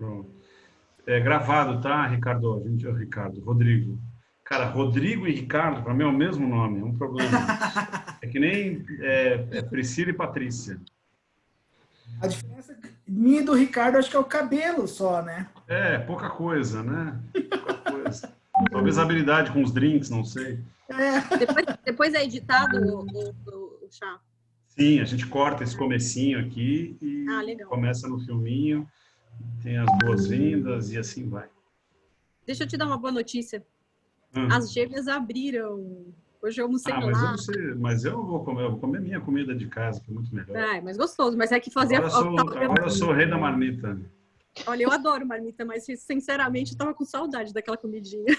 Pronto. É gravado, tá, Ricardo? Rodrigo. Cara, Rodrigo e Ricardo, para mim é o mesmo nome, é um problema. É que nem Priscila e Patrícia. A diferença minha e do Ricardo, acho que é o cabelo só, né? É, pouca coisa, né? Pouca coisa. Talvez habilidade com os drinks, não sei. Depois é editado o chá? Sim, a gente corta esse comecinho aqui e começa no filminho, tem as boas-vindas e assim vai. Deixa eu te dar uma boa notícia. As gêmeas abriram. Hoje eu almocei lá. Mas eu não vou comer, eu vou comer minha comida de casa, que é muito melhor. Mas gostoso, mas é que fazia... Agora eu sou o rei da marmita. Olha, eu adoro marmita, mas sinceramente eu tava com saudade daquela comidinha.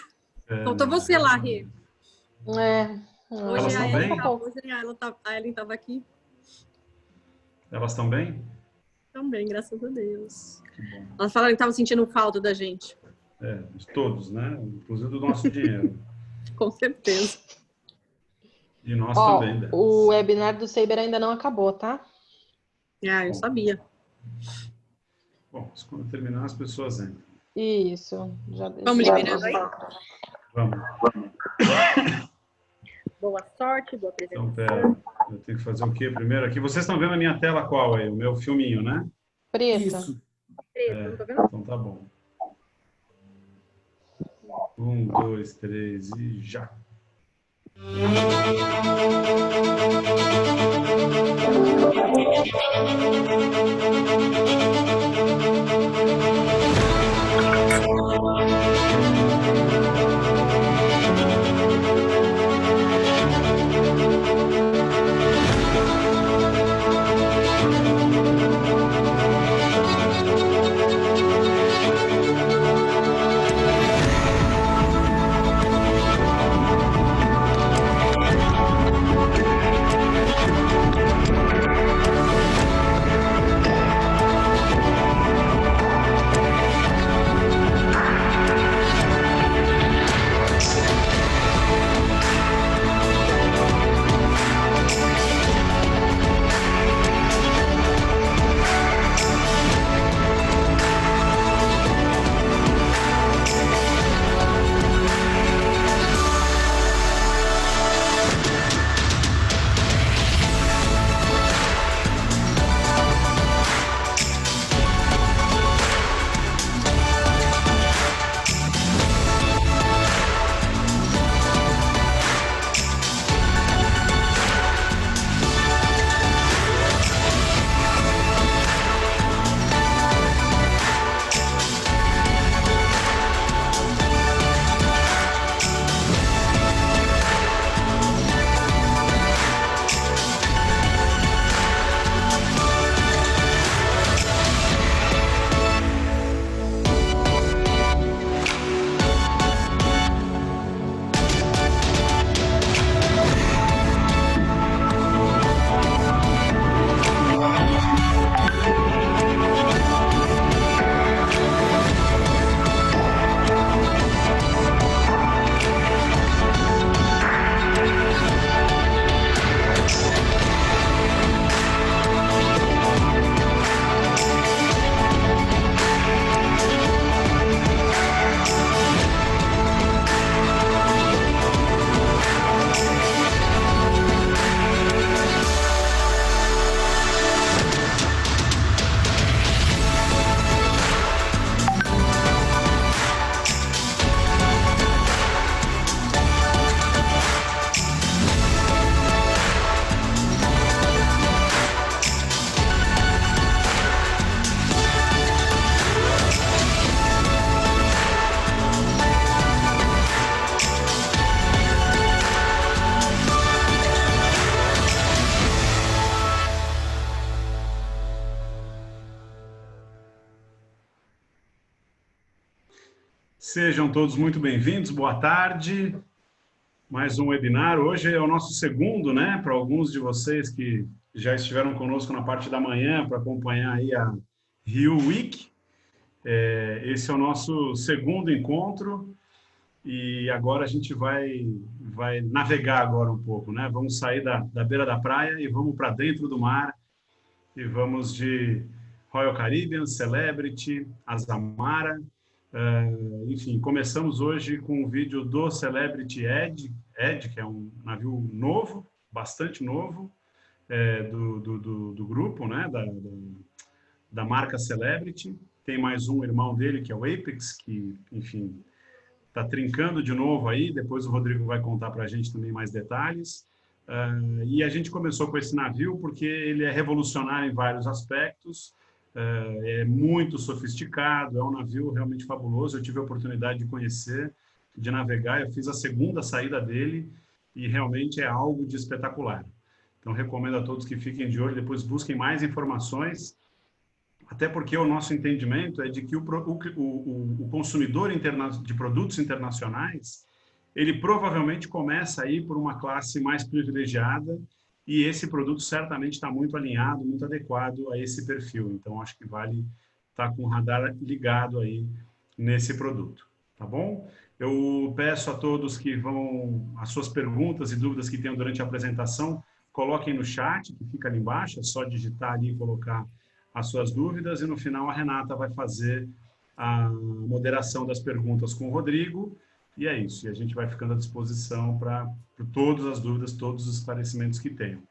Faltou você lá, Rê. Elas estão bem? Hoje a Ellen tava aqui. Elas estão bem? Estão bem, graças a Deus. Que bom. Elas falaram que estavam sentindo falta da gente. De todos, né? Inclusive do nosso dinheiro. Com certeza. E nós também. Delas. O webinar do Saber ainda não acabou, tá? Eu sabia. Bom, quando terminar as pessoas entram. Isso. Vamos liberando aí? Vamos. Boa sorte, boa apresentação. Então, pera. Eu tenho que fazer o quê primeiro aqui? Vocês estão vendo a minha tela qual aí? O meu filminho, né? Preta. Isso. Não tô vendo? Então tá bom. 1, 2, 3 e já. Sejam todos muito bem-vindos, boa tarde. Mais um webinar. Hoje é o nosso segundo, né? Para alguns de vocês que já estiveram conosco na parte da manhã para acompanhar aí a Rio Week. Esse é o nosso segundo encontro e agora a gente vai navegar agora um pouco, né? Vamos sair da beira da praia e vamos para dentro do mar e vamos de Royal Caribbean, Celebrity, Azamara. Enfim, começamos hoje com um vídeo do Celebrity Edge, que é um navio novo, bastante novo, do grupo, né, da marca Celebrity. Tem mais um irmão dele, que é o Apex, que, enfim, está trincando de novo aí. Depois o Rodrigo vai contar para a gente também mais detalhes. E a gente começou com esse navio porque ele é revolucionário em vários aspectos, é muito sofisticado, é um navio realmente fabuloso. Eu tive a oportunidade de conhecer, de navegar, eu fiz a segunda saída dele e realmente é algo de espetacular. Então, recomendo a todos que fiquem de olho, depois busquem mais informações, até porque o nosso entendimento é de que o consumidor de produtos internacionais, ele provavelmente começa aí por uma classe mais privilegiada e esse produto certamente está muito alinhado, muito adequado a esse perfil. Então, acho que vale estar com o radar ligado aí nesse produto, tá bom? Eu peço a todos que as suas perguntas e dúvidas que tenham durante a apresentação, coloquem no chat, que fica ali embaixo, é só digitar ali e colocar as suas dúvidas e no final a Renata vai fazer a moderação das perguntas com o Rodrigo. E é isso, e a gente vai ficando à disposição para todas as dúvidas, todos os esclarecimentos que tenham.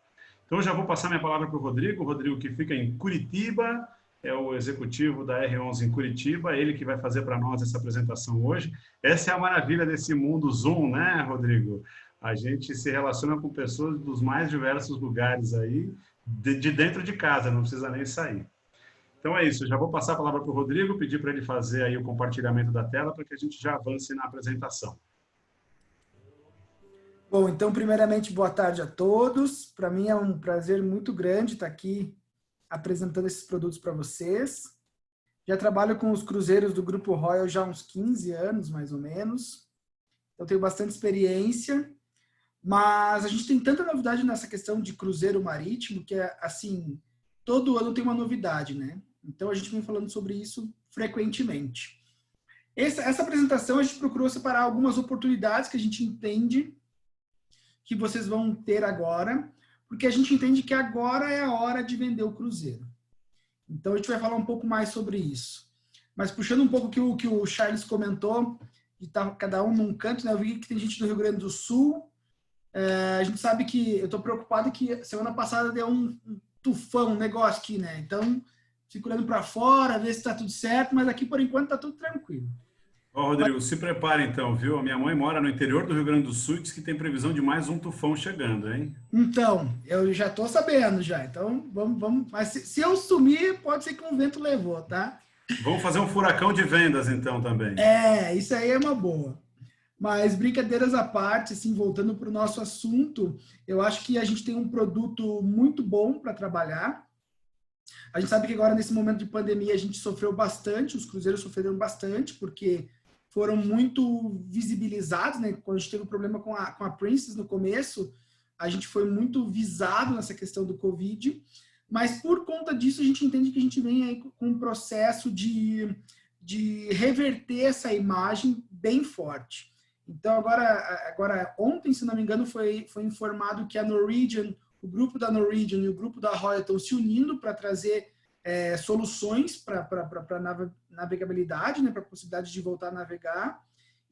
Então, eu já vou passar minha palavra para o Rodrigo que fica em Curitiba, é o executivo da R11 em Curitiba, ele que vai fazer para nós essa apresentação hoje. Essa é a maravilha desse mundo Zoom, né, Rodrigo? A gente se relaciona com pessoas dos mais diversos lugares aí, de dentro de casa, não precisa nem sair. Então é isso, eu já vou passar a palavra para o Rodrigo, pedir para ele fazer aí o compartilhamento da tela para que a gente já avance na apresentação. Bom, então, primeiramente, boa tarde a todos. Para mim é um prazer muito grande estar aqui apresentando esses produtos para vocês. Já trabalho com os cruzeiros do Grupo Royal já há uns 15 anos, mais ou menos. Então, tenho bastante experiência. Mas a gente tem tanta novidade nessa questão de cruzeiro marítimo que, assim, todo ano tem uma novidade, né? Então, a gente vem falando sobre isso frequentemente. Essa apresentação, a gente procurou separar algumas oportunidades que a gente entende que vocês vão ter agora, porque a gente entende que agora é a hora de vender o cruzeiro. Então, a gente vai falar um pouco mais sobre isso. Mas, puxando um pouco o que o Charles comentou, de estar cada um num canto, né? Eu vi que tem gente do Rio Grande do Sul. A gente sabe que eu estou preocupado que semana passada deu um tufão, um negócio aqui, né? Então, fico olhando para fora, ver se está tudo certo, mas aqui, por enquanto, está tudo tranquilo. Ó, Rodrigo, se prepara então, viu? A minha mãe mora no interior do Rio Grande do Sul e diz que tem previsão de mais um tufão chegando, hein? Então, eu já estou sabendo já. Então, vamos. Mas se eu sumir, pode ser que um vento levou, tá? Vamos fazer um furacão de vendas então também. Isso aí é uma boa. Mas, brincadeiras à parte, assim, voltando para o nosso assunto, eu acho que a gente tem um produto muito bom para trabalhar. A gente sabe que agora, nesse momento de pandemia, a gente sofreu bastante, os cruzeiros sofreram bastante, porque foram muito visibilizados, né? Quando a gente teve um problema com a Princess no começo, a gente foi muito visado nessa questão do Covid, mas por conta disso a gente entende que a gente vem aí com um processo de reverter essa imagem bem forte. Então, agora ontem, se não me engano, foi informado que a Norwegian, o grupo da Norwegian e o grupo da Royal estão se unindo para trazer soluções para navegabilidade, né, para a possibilidade de voltar a navegar.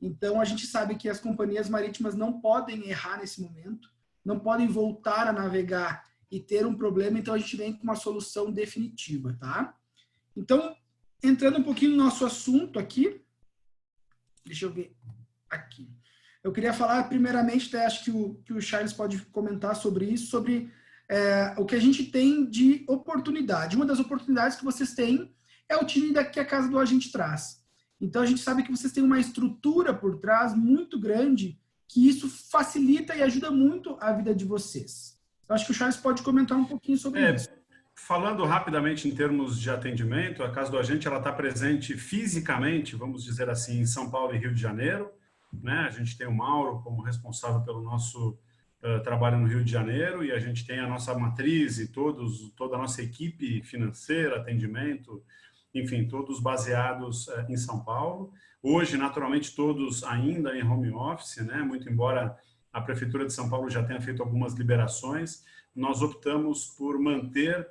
Então, a gente sabe que as companhias marítimas não podem errar nesse momento, não podem voltar a navegar e ter um problema, então a gente vem com uma solução definitiva, tá? Então, entrando um pouquinho no nosso assunto aqui, deixa eu ver aqui. Eu queria falar primeiramente, até acho que o Charles pode comentar sobre isso, sobre o que a gente tem de oportunidade. Uma das oportunidades que vocês têm é o time que a Casa do Agente traz. Então, a gente sabe que vocês têm uma estrutura por trás muito grande, que isso facilita e ajuda muito a vida de vocês. Eu acho que o Charles pode comentar um pouquinho sobre isso. Falando rapidamente em termos de atendimento, a Casa do Agente está presente fisicamente, vamos dizer assim, em São Paulo e Rio de Janeiro. Né? A gente tem o Mauro como responsável pelo nosso trabalho no Rio de Janeiro e a gente tem a nossa matriz e toda a nossa equipe financeira, atendimento, enfim, todos baseados em São Paulo. Hoje, naturalmente, todos ainda em home office, né? Muito embora a Prefeitura de São Paulo já tenha feito algumas liberações, nós optamos por manter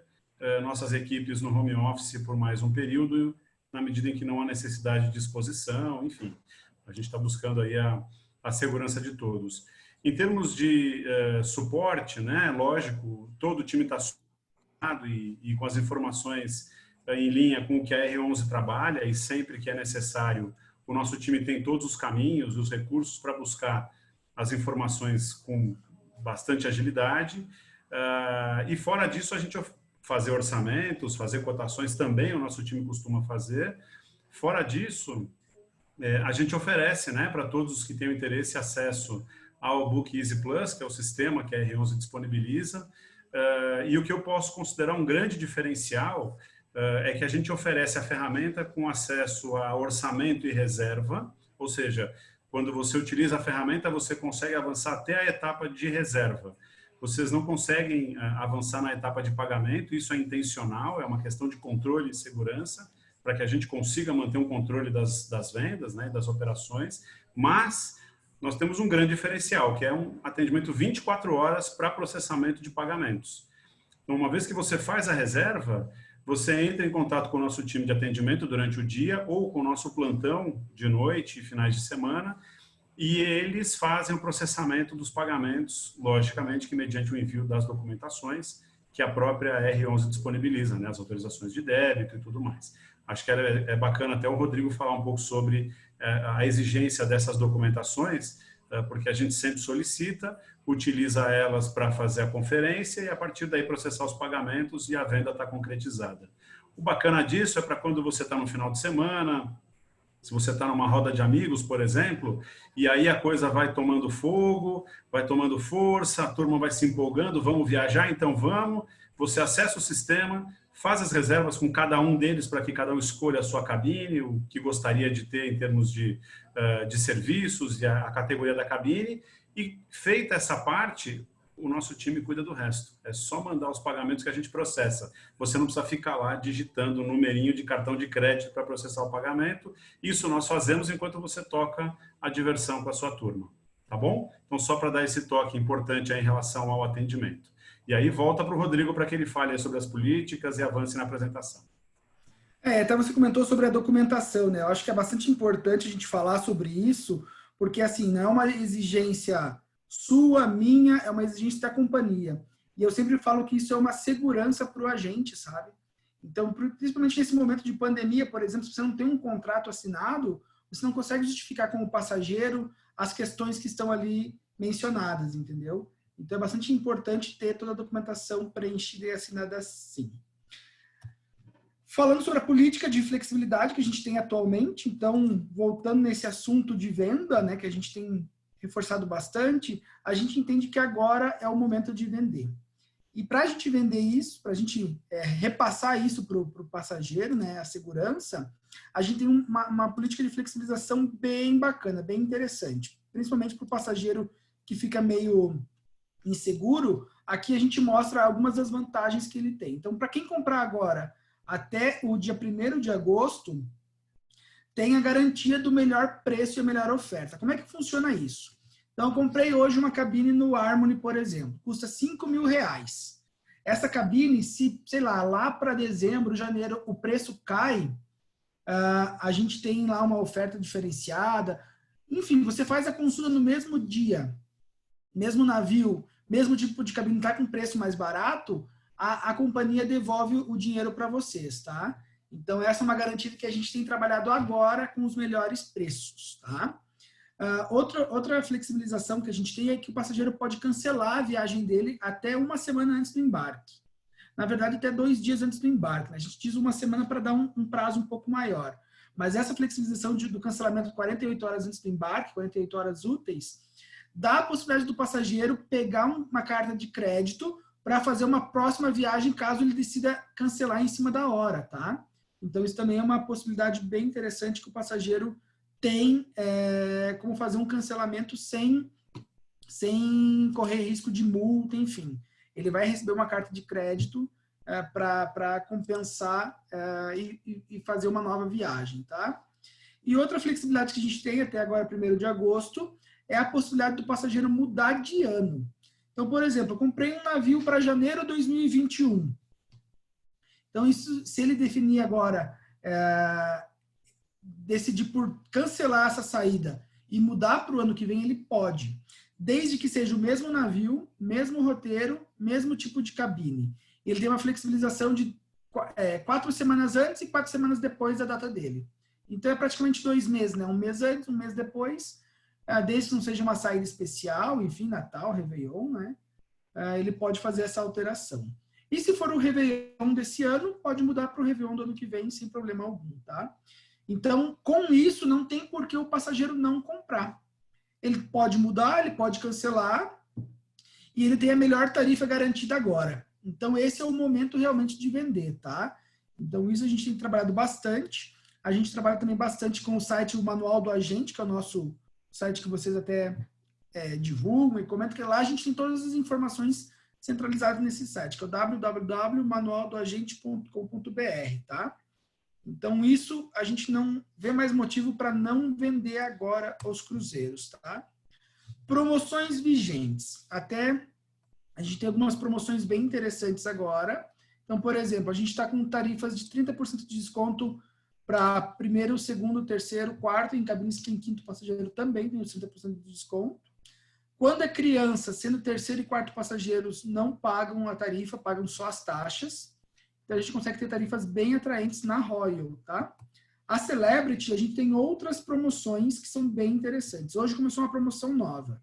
nossas equipes no home office por mais um período, na medida em que não há necessidade de exposição, enfim. A gente está buscando aí a segurança de todos. Em termos de suporte, né, lógico, todo o time está suportado e com as informações em linha com o que a R11 trabalha, e sempre que é necessário, o nosso time tem todos os caminhos, os recursos para buscar as informações com bastante agilidade. E fora disso, a gente fazer orçamentos, fazer cotações também, o nosso time costuma fazer. Fora disso, a gente oferece, né, para todos os que têm interesse, acesso ao Book Easy Plus, que é o sistema que a R11 disponibiliza. E o que eu posso considerar um grande diferencial é que a gente oferece a ferramenta com acesso a orçamento e reserva, ou seja, quando você utiliza a ferramenta, você consegue avançar até a etapa de reserva. Vocês não conseguem avançar na etapa de pagamento, isso é intencional, é uma questão de controle e segurança, para que a gente consiga manter um controle das vendas, né, das operações, mas nós temos um grande diferencial, que é um atendimento 24 horas para processamento de pagamentos. Então, uma vez que você faz a reserva, você entra em contato com o nosso time de atendimento durante o dia ou com o nosso plantão de noite e finais de semana, e eles fazem o processamento dos pagamentos, logicamente que mediante o envio das documentações que a própria R11 disponibiliza, né, as autorizações de débito e tudo mais. Acho que é bacana até o Rodrigo falar um pouco sobre a exigência dessas documentações, porque a gente sempre solicita, utiliza elas para fazer a conferência e a partir daí processar os pagamentos e a venda está concretizada. O bacana disso é para quando você está no final de semana, se você está numa roda de amigos, por exemplo, e aí a coisa vai tomando fogo, vai tomando força, a turma vai se empolgando, vamos viajar, então vamos, você acessa o sistema, faz as reservas com cada um deles para que cada um escolha a sua cabine, o que gostaria de ter em termos de serviços e a categoria da cabine, e feita essa parte, o nosso time cuida do resto. É só mandar os pagamentos que a gente processa. Você não precisa ficar lá digitando um numerinho de cartão de crédito para processar o pagamento. Isso nós fazemos enquanto você toca a diversão com a sua turma. Tá bom? Então, só para dar esse toque importante aí em relação ao atendimento. E aí volta para o Rodrigo para que ele fale sobre as políticas e avance na apresentação. Até você comentou sobre a documentação, né? Eu acho que é bastante importante a gente falar sobre isso, porque assim, não é uma exigência sua, minha, é uma exigência da companhia. E eu sempre falo que isso é uma segurança para o agente, sabe? Então, principalmente nesse momento de pandemia, por exemplo, se você não tem um contrato assinado, você não consegue justificar com o passageiro as questões que estão ali mencionadas, entendeu? Então, é bastante importante ter toda a documentação preenchida e assinada sim. Falando sobre a política de flexibilidade que a gente tem atualmente, então, voltando nesse assunto de venda, né, que a gente tem reforçado bastante, a gente entende que agora é o momento de vender. E para a gente vender isso, para a gente repassar isso para o passageiro, né, a segurança, a gente tem uma política de flexibilização bem bacana, bem interessante. Principalmente para o passageiro que fica meio inseguro, aqui a gente mostra algumas das vantagens que ele tem. Então, para quem comprar agora até o dia 1º de agosto, tem a garantia do melhor preço e a melhor oferta. Como é que funciona isso? Então, eu comprei hoje uma cabine no Harmony, por exemplo. Custa R$5.000. Essa cabine, se, sei lá para dezembro, janeiro, o preço cai, a gente tem lá uma oferta diferenciada. Enfim, você faz a consulta no mesmo dia, mesmo navio, mesmo tipo de cabine está com preço mais barato, a companhia devolve o dinheiro para vocês, tá? Então, essa é uma garantia que a gente tem trabalhado agora com os melhores preços, tá? Outra flexibilização que a gente tem é que o passageiro pode cancelar a viagem dele até uma semana antes do embarque. Na verdade, até 2 dias antes do embarque, né? A gente diz uma semana para dar um prazo um pouco maior. Mas essa flexibilização do cancelamento 48 horas antes do embarque, 48 horas úteis, dá a possibilidade do passageiro pegar uma carta de crédito para fazer uma próxima viagem, caso ele decida cancelar em cima da hora, tá? Então, isso também é uma possibilidade bem interessante que o passageiro tem como fazer um cancelamento sem correr risco de multa, enfim. Ele vai receber uma carta de crédito para compensar e fazer uma nova viagem, tá? E outra flexibilidade que a gente tem até agora, 1º de agosto, é a possibilidade do passageiro mudar de ano. Então, por exemplo, eu comprei um navio para janeiro de 2021. Então, isso, se ele definir agora, decidir por cancelar essa saída e mudar para o ano que vem, ele pode. Desde que seja o mesmo navio, mesmo roteiro, mesmo tipo de cabine. Ele tem uma flexibilização de 4 semanas antes e 4 semanas depois da data dele. Então, é praticamente 2 meses, né? Um mês antes, um mês depois. Desde que não seja uma saída especial, enfim, Natal, Réveillon, né? Ele pode fazer essa alteração. E se for o Réveillon desse ano, pode mudar para o Réveillon do ano que vem, sem problema algum, tá? Então, com isso, não tem por que o passageiro não comprar. Ele pode mudar, ele pode cancelar, e ele tem a melhor tarifa garantida agora. Então, esse é o momento realmente de vender, tá? Então, isso a gente tem trabalhado bastante. A gente trabalha também bastante com o site, o Manual do Agente, que é o nosso site que vocês até divulgam e comentam, que lá a gente tem todas as informações centralizadas nesse site, que é o www.manualdoagente.com.br, tá? Então, isso a gente não vê mais motivo para não vender agora os cruzeiros, tá? Promoções vigentes. Até a gente tem algumas promoções bem interessantes agora. Então, por exemplo, a gente está com tarifas de 30% de desconto para primeiro, segundo, terceiro, quarto, em cabines que tem quinto passageiro também tem os 30% de desconto. Quando é criança, sendo terceiro e quarto passageiros, não pagam a tarifa, pagam só as taxas. Então, a gente consegue ter tarifas bem atraentes na Royal, tá? A Celebrity, a gente tem outras promoções que são bem interessantes. Hoje começou uma promoção nova.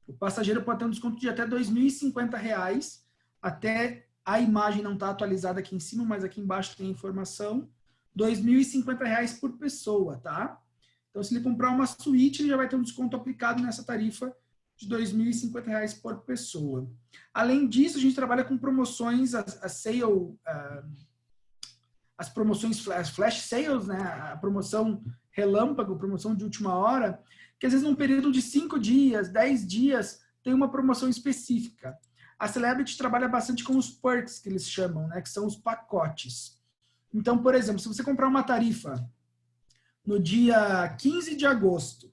O passageiro pode ter um desconto de até R$ 2.050, até a imagem não está atualizada aqui em cima, mas aqui embaixo tem a informação. R$ 2.050 por pessoa, tá? Então, se ele comprar uma suíte, ele já vai ter um desconto aplicado nessa tarifa de R$ 2.050 por pessoa. Além disso, a gente trabalha com promoções, as promoções, as flash sales, né? A promoção relâmpago, promoção de última hora, que às vezes num período de 5 dias, 10 dias, tem uma promoção específica. A Celebrity trabalha bastante com os perks, que eles chamam, né? Que são os pacotes. Então, por exemplo, se você comprar uma tarifa no dia 15 de agosto,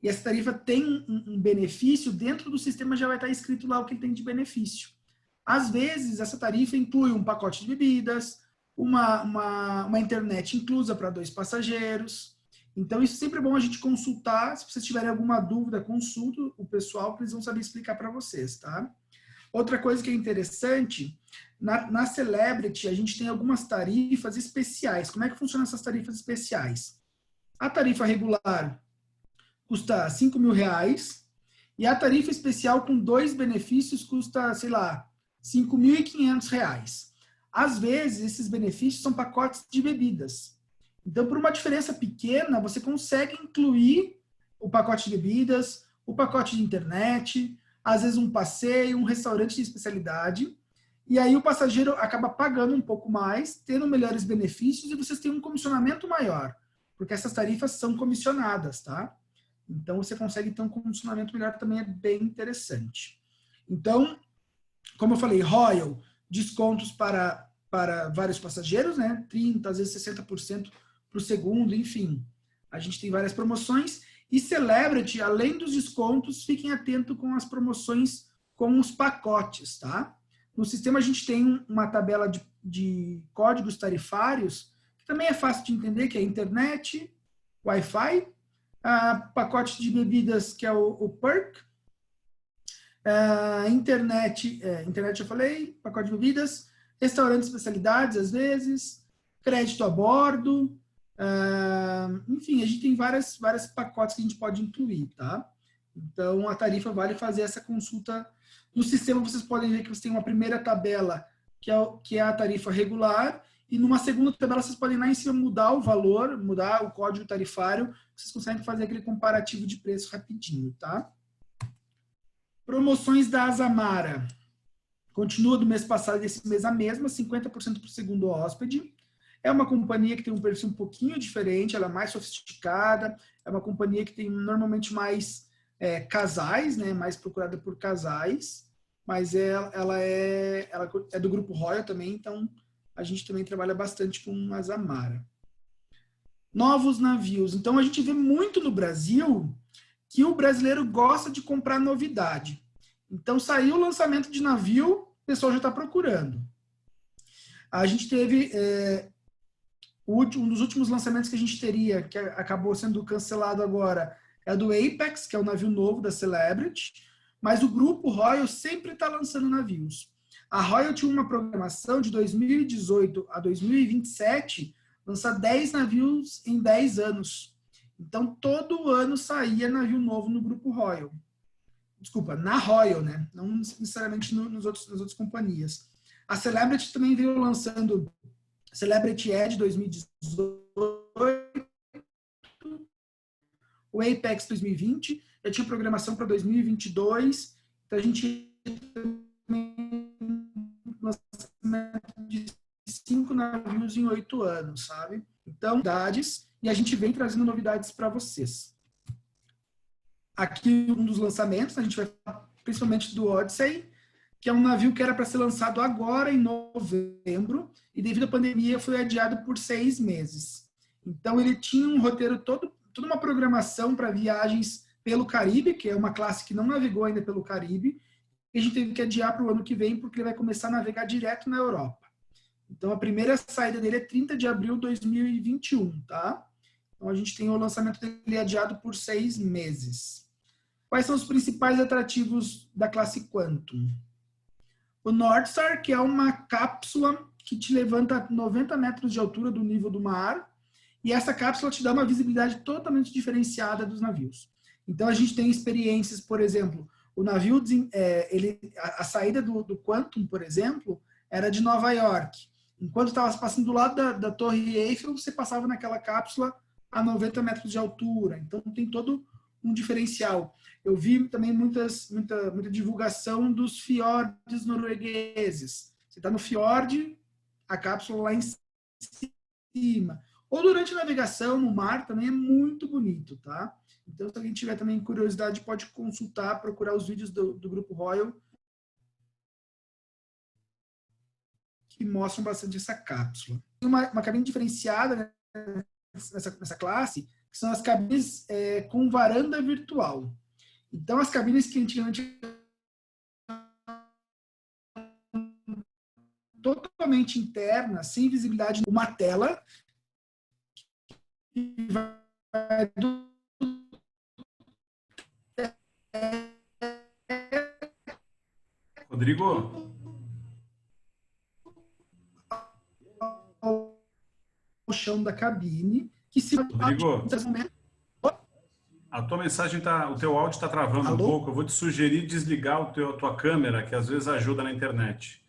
e essa tarifa tem um benefício, dentro do sistema já vai estar escrito lá o que ele tem de benefício. Às vezes, essa tarifa inclui um pacote de bebidas, uma internet inclusa para 2 passageiros. Então, isso é sempre bom a gente consultar. Se vocês tiverem alguma dúvida, consulta o pessoal, que eles vão saber explicar para vocês, tá? Outra coisa que é interessante, na Celebrity, a gente tem algumas tarifas especiais. Como é que funcionam essas tarifas especiais? A tarifa regular custa R$ 5.000 e a tarifa especial com 2 benefícios custa, sei lá, R$ 5.500. Às vezes, esses benefícios são pacotes de bebidas. Então, por uma diferença pequena, você consegue incluir o pacote de bebidas, o pacote de internet, às vezes um passeio, um restaurante de especialidade, e aí o passageiro acaba pagando um pouco mais, tendo melhores benefícios, e vocês têm um comissionamento maior, porque essas tarifas são comissionadas, tá? Então, você consegue ter um comissionamento melhor, também é bem interessante. Então, como eu falei, Royal, descontos para vários passageiros, né? 30%, às vezes 60% para o segundo, enfim. A gente tem várias promoções. E Celebrity, além dos descontos, fiquem atentos com as promoções com os pacotes, tá? No sistema a gente tem uma tabela de códigos tarifários, que também é fácil de entender, que é internet, Wi-Fi, pacote de bebidas, que é o perk, internet eu falei, pacote de bebidas, restaurantes de especialidades, às vezes, crédito a bordo, enfim, a gente tem vários pacotes que a gente pode incluir, tá? Então, a tarifa vale fazer essa consulta. No sistema, vocês podem ver que você tem uma primeira tabela, que é a tarifa regular, e numa segunda tabela, vocês podem lá em cima mudar o valor, mudar o código tarifário, vocês conseguem fazer aquele comparativo de preço rapidinho, tá? Promoções da Azamara. Continua do mês passado e desse mês a mesma, 50% para o segundo hóspede. É uma companhia que tem um perfil um pouquinho diferente, ela é mais sofisticada, é uma companhia que tem normalmente mais casais, né, mais procurada por casais, mas ela é do grupo Royal também, então a gente também trabalha bastante com a Azamara. Novos navios. Então a gente vê muito no Brasil que o brasileiro gosta de comprar novidade. Então saiu o lançamento de navio, o pessoal já está procurando. A gente teve um dos últimos lançamentos que a gente teria, que acabou sendo cancelado agora, é do Apex, que é o navio novo da Celebrity, mas o Grupo Royal sempre está lançando navios. A Royal tinha uma programação de 2018 a 2027, lançar 10 navios em 10 anos. Então, todo ano saía navio novo no Grupo Royal. Desculpa, na Royal, né? Não necessariamente nas outras companhias. A Celebrity também veio lançando Celebrity Edge 2018, o Apex 2020, já tinha programação para 2022, então a gente lançamento de 5 navios em 8 anos, sabe? Então, novidades, e a gente vem trazendo novidades para vocês. Aqui um dos lançamentos, a gente vai falar principalmente do Odyssey, que é um navio que era para ser lançado agora em novembro, e devido à pandemia foi adiado por 6 meses. Então ele tinha um roteiro toda uma programação para viagens pelo Caribe, que é uma classe que não navegou ainda pelo Caribe, e a gente teve que adiar para o ano que vem, porque ele vai começar a navegar direto na Europa. Então a primeira saída dele é 30 de abril de 2021, tá? Então a gente tem o lançamento dele adiado por 6 meses. Quais são os principais atrativos da classe Quantum? O Northstar, que é uma cápsula que te levanta a 90 metros de altura do nível do mar, e essa cápsula te dá uma visibilidade totalmente diferenciada dos navios. Então a gente tem experiências, por exemplo, o navio, a saída do Quantum, por exemplo, era de Nova York. Enquanto estava passando do lado da Torre Eiffel, você passava naquela cápsula a 90 metros de altura. Então tem todo um diferencial. Eu vi também muita divulgação dos fiordes noruegueses. Você está no fiord, a cápsula lá em cima. Ou durante a navegação no mar também é muito bonito, tá? Então, se alguém tiver também curiosidade, pode consultar, procurar os vídeos do Grupo Royal, que mostram bastante essa cápsula. Tem uma cabine diferenciada, né, nessa classe, que são as cabines com varanda virtual. Então, as cabines que antigamente totalmente internas, sem visibilidade, uma tela que vai do Rodrigo? ao chão da cabine, que se Rodrigo? A tua mensagem o teu áudio está travando Alô? um pouco. Eu vou te sugerir desligar a tua câmera, que às vezes ajuda na internet.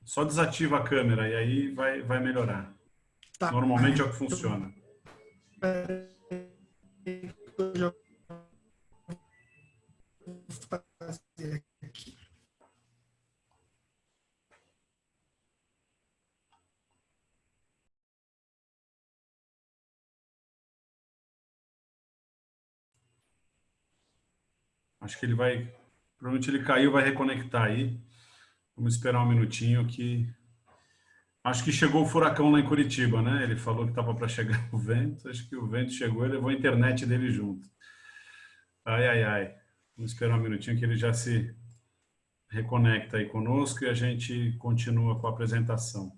Só desativa a câmera e aí vai melhorar. Tá. Normalmente é o que funciona. Eu já vou fazer aqui. Acho que ele vai... Provavelmente ele caiu, vai reconectar aí. Vamos esperar um minutinho que... Acho que chegou o furacão lá em Curitiba, né? Ele falou que estava para chegar o vento. Acho que o vento chegou e levou a internet dele junto. Ai, ai, ai. Vamos esperar um minutinho que ele já se reconecta aí conosco e a gente continua com a apresentação.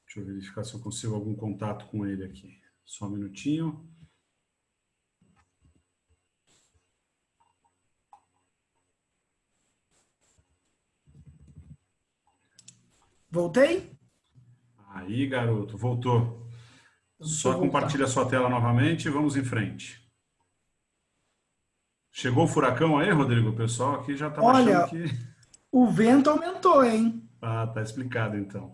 Deixa eu verificar se eu consigo algum contato com ele aqui. Só um minutinho. Voltei? Aí, garoto, voltou. Só compartilha a sua tela novamente e vamos em frente. Chegou o furacão aí, Rodrigo? O pessoal aqui já estava achando que... o vento aumentou, hein? Ah, tá explicado então.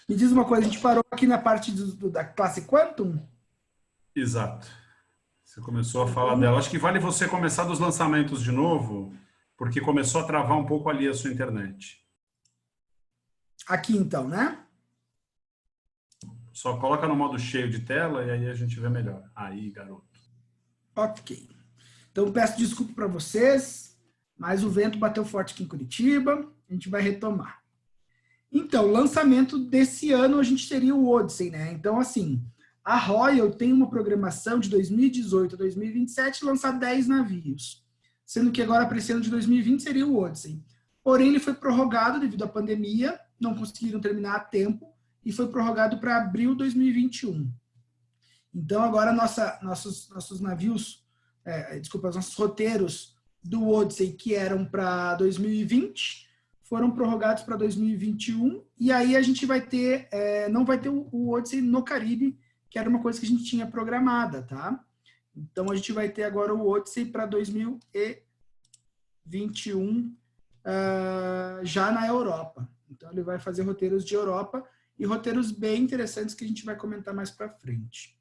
Me diz uma coisa, a gente parou aqui na parte da classe Quantum? Exato. Você começou a falar dela. Acho que vale você começar dos lançamentos de novo, porque começou a travar um pouco ali a sua internet. Aqui então, né? Só coloca no modo cheio de tela e aí a gente vê melhor. Aí, garoto. Ok. Então, peço desculpa para vocês, mas o vento bateu forte aqui em Curitiba, a gente vai retomar. Então, lançamento desse ano a gente teria o Odyssey, né? Então, assim, a Royal tem uma programação de 2018 a 2027 lançar 10 navios. sendo que agora para esse ano de 2020 seria o Odyssey. Porém, ele foi prorrogado devido à pandemia, não conseguiram terminar a tempo, e foi prorrogado para abril de 2021. Então, agora nossos navios, os nossos roteiros do Odyssey, que eram para 2020, foram prorrogados para 2021, e aí a gente vai ter, não vai ter o Odyssey no Caribe, que era uma coisa que a gente tinha programada, tá? Então, a gente vai ter agora o Odyssey para 2021, já na Europa. Então, ele vai fazer roteiros de Europa e roteiros bem interessantes que a gente vai comentar mais para frente.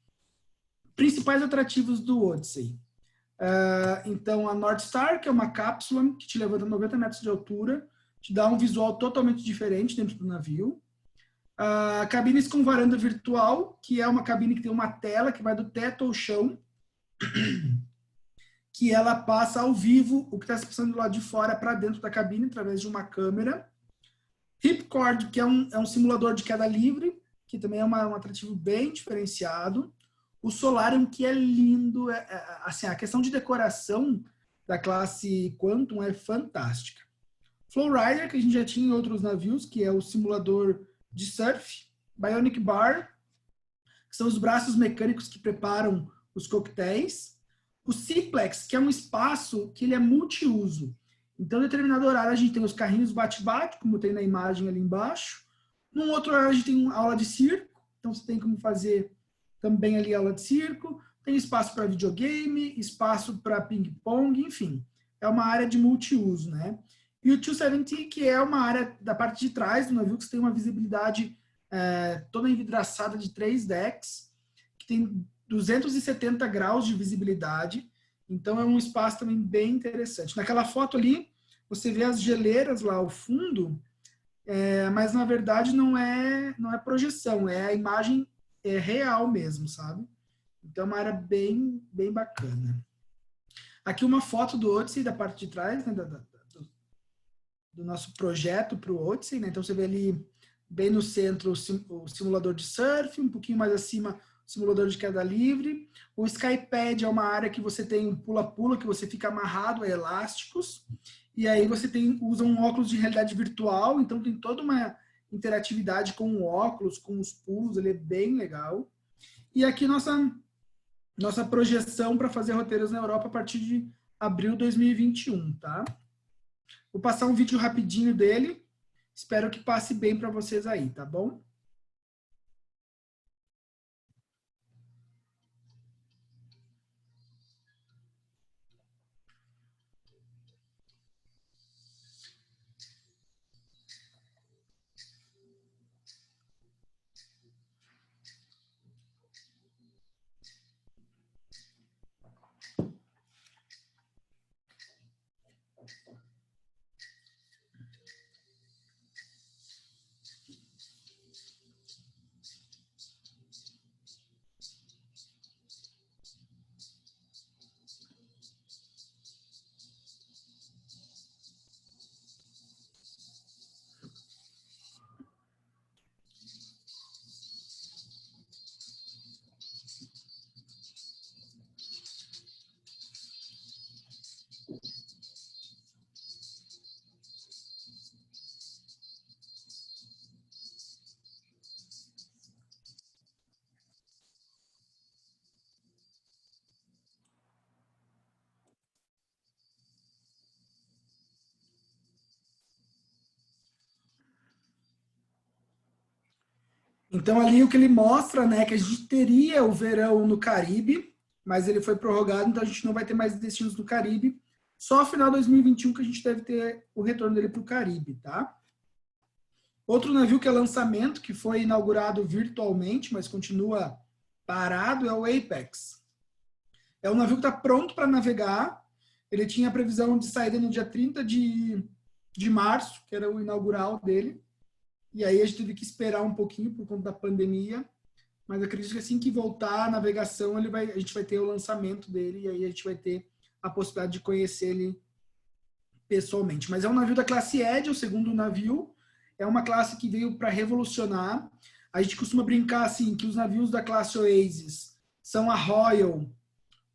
Principais atrativos do Odyssey. Então, a North Star, que é uma cápsula que te levanta 90 metros de altura, te dá um visual totalmente diferente dentro do navio. Cabines com varanda virtual, que é uma cabine que tem uma tela que vai do teto ao chão, que ela passa ao vivo o que está se passando do lado de fora para dentro da cabine, através de uma câmera. Ripcord, que é um simulador de queda livre, que também é um atrativo bem diferenciado. O Solarium, que é lindo. Assim, a questão de decoração da classe Quantum é fantástica. Flowrider, que a gente já tinha em outros navios, que é o simulador de surf. Bionic Bar, que são os braços mecânicos que preparam os coquetéis. O Seaplex, que é um espaço que ele é multiuso. Então, em determinado horário, a gente tem os carrinhos bate-bate, como tem na imagem ali embaixo. Num outro horário, a gente tem uma aula de circo. Então, você tem como fazer também ali aula de circo. Tem espaço para videogame, espaço para ping-pong, enfim. É uma área de multiuso, né? E o 270, que é uma área da parte de trás do navio, que você tem uma visibilidade toda envidraçada de 3 decks, que tem 270 graus de visibilidade. Então, é um espaço também bem interessante. Naquela foto ali, você vê as geleiras lá ao fundo, mas, na verdade, não é projeção, é a imagem real mesmo, sabe? Então, é uma área bem, bem bacana. Aqui uma foto do Odyssey, da parte de trás, né, do nosso projeto para o Odyssey, né? Então, você vê ali, bem no centro, o simulador de surf, um pouquinho mais acima, simulador de queda livre. O Skypad é uma área que você tem um pula-pula, que você fica amarrado a elásticos, e aí você usa um óculos de realidade virtual, então tem toda uma interatividade com o óculos, com os pulos, ele é bem legal. E aqui nossa projeção para fazer roteiros na Europa a partir de abril de 2021, tá? Vou passar um vídeo rapidinho dele, espero que passe bem para vocês aí, tá bom? Então, ali o que ele mostra, né, que a gente teria o verão no Caribe, mas ele foi prorrogado, então a gente não vai ter mais destinos no Caribe. Só final de 2021 que a gente deve ter o retorno dele para o Caribe, tá? Outro navio que é lançamento, que foi inaugurado virtualmente, mas continua parado, é o Apex. É um navio que está pronto para navegar. Ele tinha a previsão de saída no dia 30 de março, que era o inaugural dele. E aí a gente teve que esperar um pouquinho por conta da pandemia, mas acredito que assim que voltar a navegação, a gente vai ter o lançamento dele e aí a gente vai ter a possibilidade de conhecer ele pessoalmente. Mas é um navio da classe Edge, o segundo navio, é uma classe que veio para revolucionar. A gente costuma brincar assim que os navios da classe Oasis são a Royal,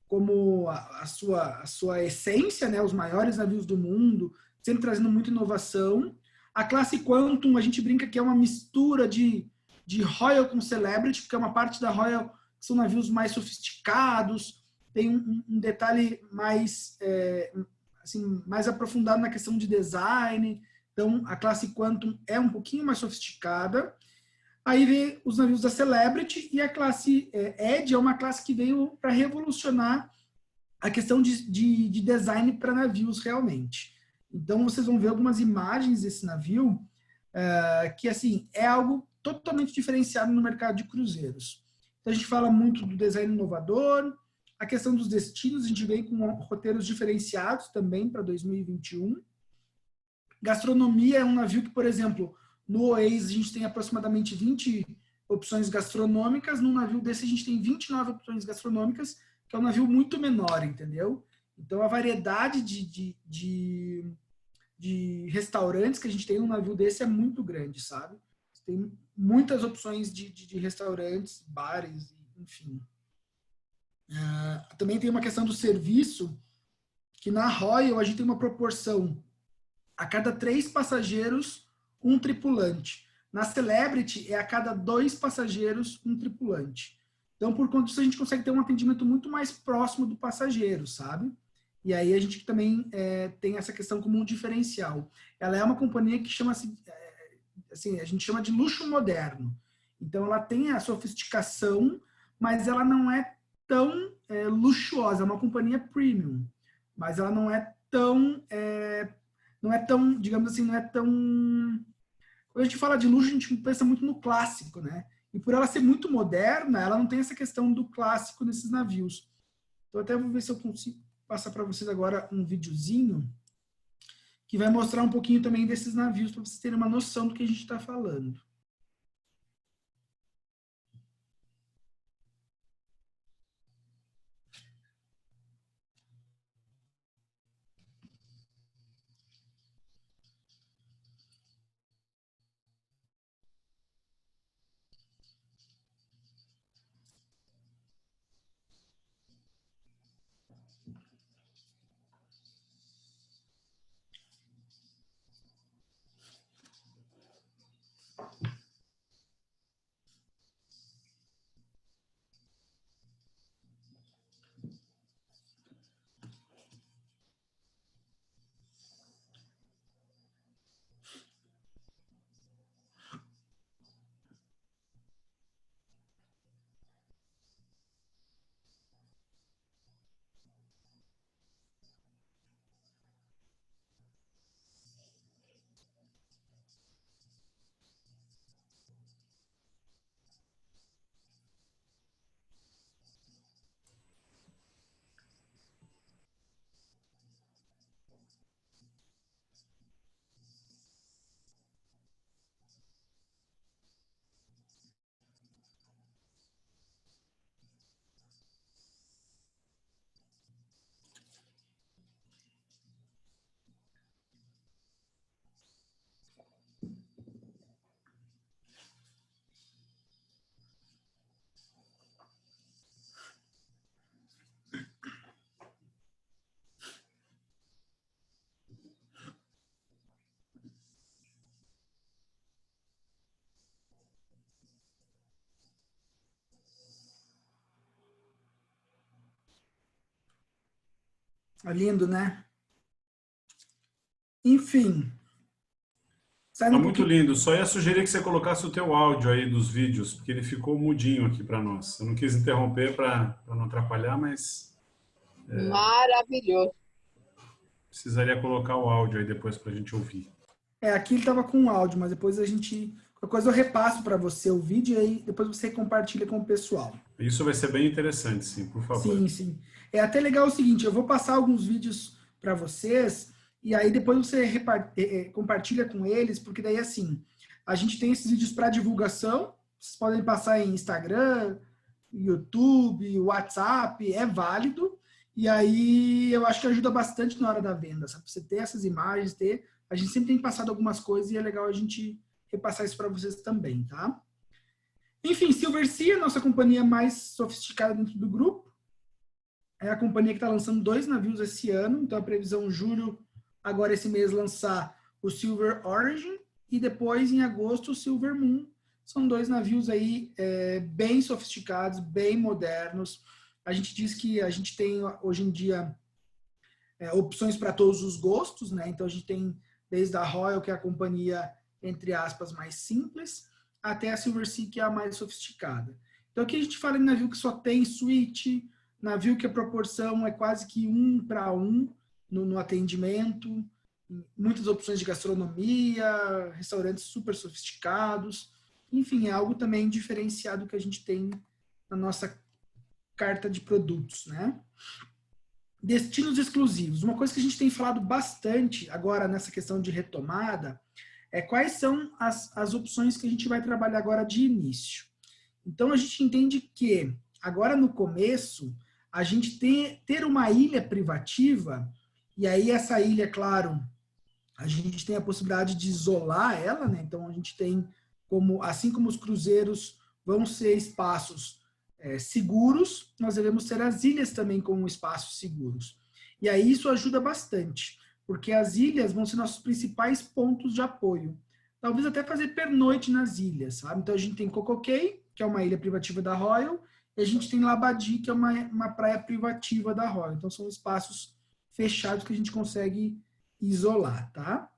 como a sua essência, né? Os maiores navios do mundo, sempre trazendo muita inovação. A classe Quantum, a gente brinca que é uma mistura de Royal com Celebrity, porque é uma parte da Royal que são navios mais sofisticados, tem um detalhe mais, assim, mais aprofundado na questão de design. Então, a classe Quantum é um pouquinho mais sofisticada. Aí vem os navios da Celebrity, e a classe Edge é uma classe que veio para revolucionar a questão de design para navios realmente. Então, vocês vão ver algumas imagens desse navio, que assim, é algo totalmente diferenciado no mercado de cruzeiros. Então, a gente fala muito do design inovador, a questão dos destinos, a gente vem com roteiros diferenciados também para 2021. Gastronomia é um navio que, por exemplo, no Oasis a gente tem aproximadamente 20 opções gastronômicas, num navio desse a gente tem 29 opções gastronômicas, que é um navio muito menor, entendeu? Então a variedade de restaurantes que a gente tem num navio desse é muito grande, sabe? Tem muitas opções de restaurantes, bares, enfim. Também tem uma questão do serviço, que na Royal a gente tem uma proporção a cada 3 passageiros, um tripulante. Na Celebrity, é a cada 2 passageiros, um tripulante. Então, por conta disso, a gente consegue ter um atendimento muito mais próximo do passageiro, sabe? E aí a gente também tem essa questão como um diferencial. Ela é uma companhia que chama-se, assim, a gente chama de luxo moderno. Então, ela tem a sofisticação, mas ela não é tão luxuosa. É uma companhia premium, mas ela não é tão, digamos assim, não é tão... Quando a gente fala de luxo, a gente pensa muito no clássico, né? E por ela ser muito moderna, ela não tem essa questão do clássico nesses navios. Então, até vou ver se eu consigo passar para vocês agora um videozinho que vai mostrar um pouquinho também desses navios, para vocês terem uma noção do que a gente está falando. É lindo, né? Enfim. Tá muito lindo. Só ia sugerir que você colocasse o teu áudio aí dos vídeos, porque ele ficou mudinho aqui para nós. Eu não quis interromper para não atrapalhar, mas Maravilhoso. precisaria colocar o áudio aí depois para a gente ouvir. Aqui ele estava com áudio, mas depois a gente... Qualquer coisa eu repasso para você o vídeo e aí depois você compartilha com o pessoal. Isso vai ser bem interessante, sim, por favor. Sim, sim. É até legal o seguinte, eu vou passar alguns vídeos para vocês e aí depois você compartilha com eles, porque daí assim, a gente tem esses vídeos para divulgação, vocês podem passar em Instagram, YouTube, WhatsApp, é válido, e aí eu acho que ajuda bastante na hora da venda, sabe? Você ter essas imagens, a gente sempre tem passado algumas coisas e é legal a gente repassar isso para vocês também, tá? Enfim, Silversea, nossa companhia mais sofisticada dentro do grupo. é a companhia que está lançando 2 navios esse ano, então a previsão julho, agora esse mês, lançar o Silver Origin e depois em agosto o Silver Moon. São 2 navios aí bem sofisticados, bem modernos. A gente diz que a gente tem hoje em dia opções para todos os gostos, né? Então a gente tem desde a Royal, que é a companhia, entre aspas, mais simples, até a Silversea, que é a mais sofisticada. Então aqui a gente fala de navio que só tem suíte, navio que a proporção é quase que 1:1 no atendimento, muitas opções de gastronomia, restaurantes super sofisticados, enfim, é algo também diferenciado que a gente tem na nossa carta de produtos, né? Destinos exclusivos. Uma coisa que a gente tem falado bastante agora nessa questão de retomada é quais são as opções que a gente vai trabalhar agora de início. Então, a gente entende que agora no começo, a gente ter uma ilha privativa, e aí essa ilha, claro, a gente tem a possibilidade de isolar ela, né? Então, a gente tem assim como os cruzeiros vão ser espaços seguros, nós devemos ter as ilhas também como espaços seguros. E aí isso ajuda bastante, porque as ilhas vão ser nossos principais pontos de apoio. Talvez até fazer pernoite nas ilhas, sabe? Então a gente tem Coco Cay, que é uma ilha privativa da Royal, e a gente tem Labadie, que é uma praia privativa da Royal. Então são espaços fechados que a gente consegue isolar, tá?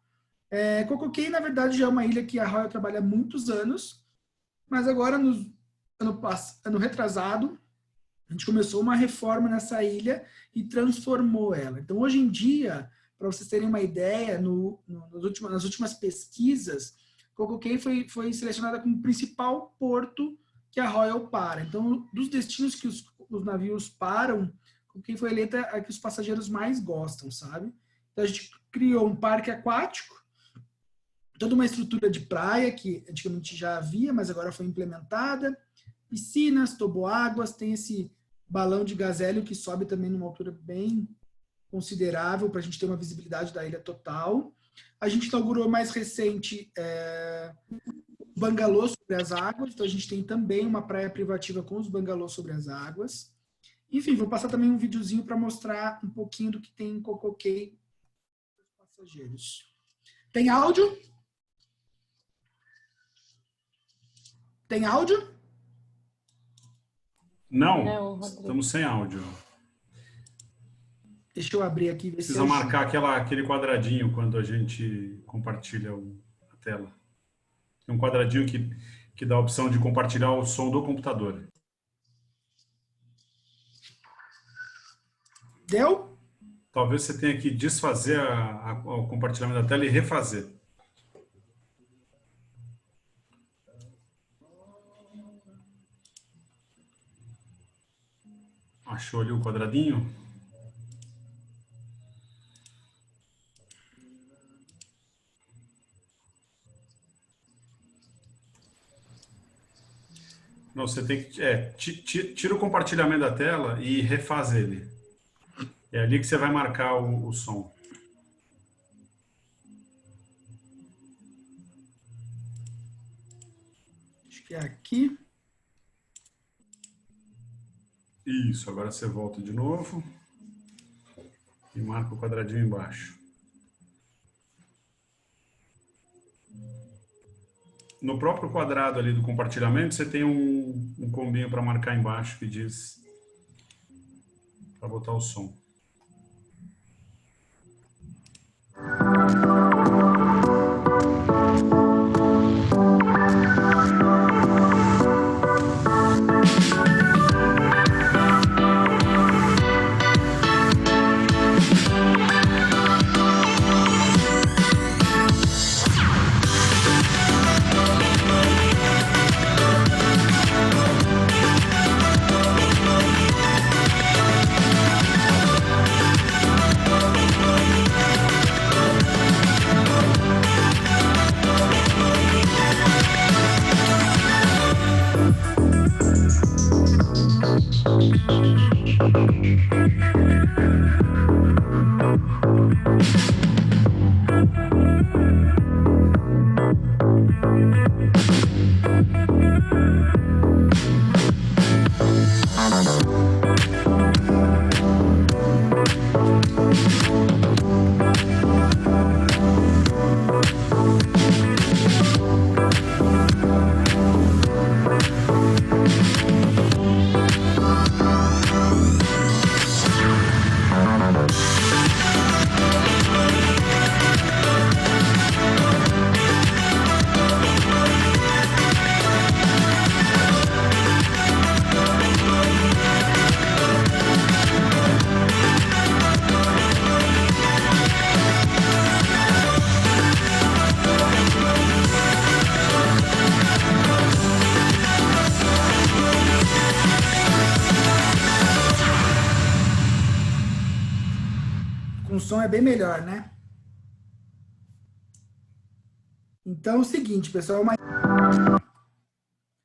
Coco Cay, na verdade, já é uma ilha que a Royal trabalha há muitos anos, mas agora, ano retrasado, a gente começou uma reforma nessa ilha e transformou ela. Então, hoje em dia, para vocês terem uma ideia, nas últimas pesquisas, Coco Cay foi selecionada como principal porto que a Royal para. Então, dos destinos que os navios param, Coco Cay foi eleita a que os passageiros mais gostam, sabe? Então, a gente criou um parque aquático, toda uma estrutura de praia, que antigamente já havia, mas agora foi implementada, piscinas, toboáguas, tem esse balão de gazélio que sobe também numa altura bem considerável para a gente ter uma visibilidade da ilha total. A gente inaugurou mais recente bangalô sobre as águas, então a gente tem também uma praia privativa com os bangalôs sobre as águas. Enfim, vou passar também um videozinho para mostrar um pouquinho do que tem em Coco Cay para os passageiros. Tem áudio? Tem áudio? Não, estamos sem áudio. Deixa eu abrir aqui. Precisa marcar aquele quadradinho quando a gente compartilha a tela. Tem um quadradinho que dá a opção de compartilhar o som do computador. Deu? Talvez você tenha que desfazer o compartilhamento da tela e refazer. Achou ali o quadradinho? Não, você tem que... tira o compartilhamento da tela e refaz ele. É ali que você vai marcar o som. Acho que é aqui. Isso, agora você volta de novo e marca o quadradinho embaixo. No próprio quadrado ali do compartilhamento, você tem um combinho para marcar embaixo que diz para botar o som. som é bem melhor, né? Então, é o seguinte, pessoal,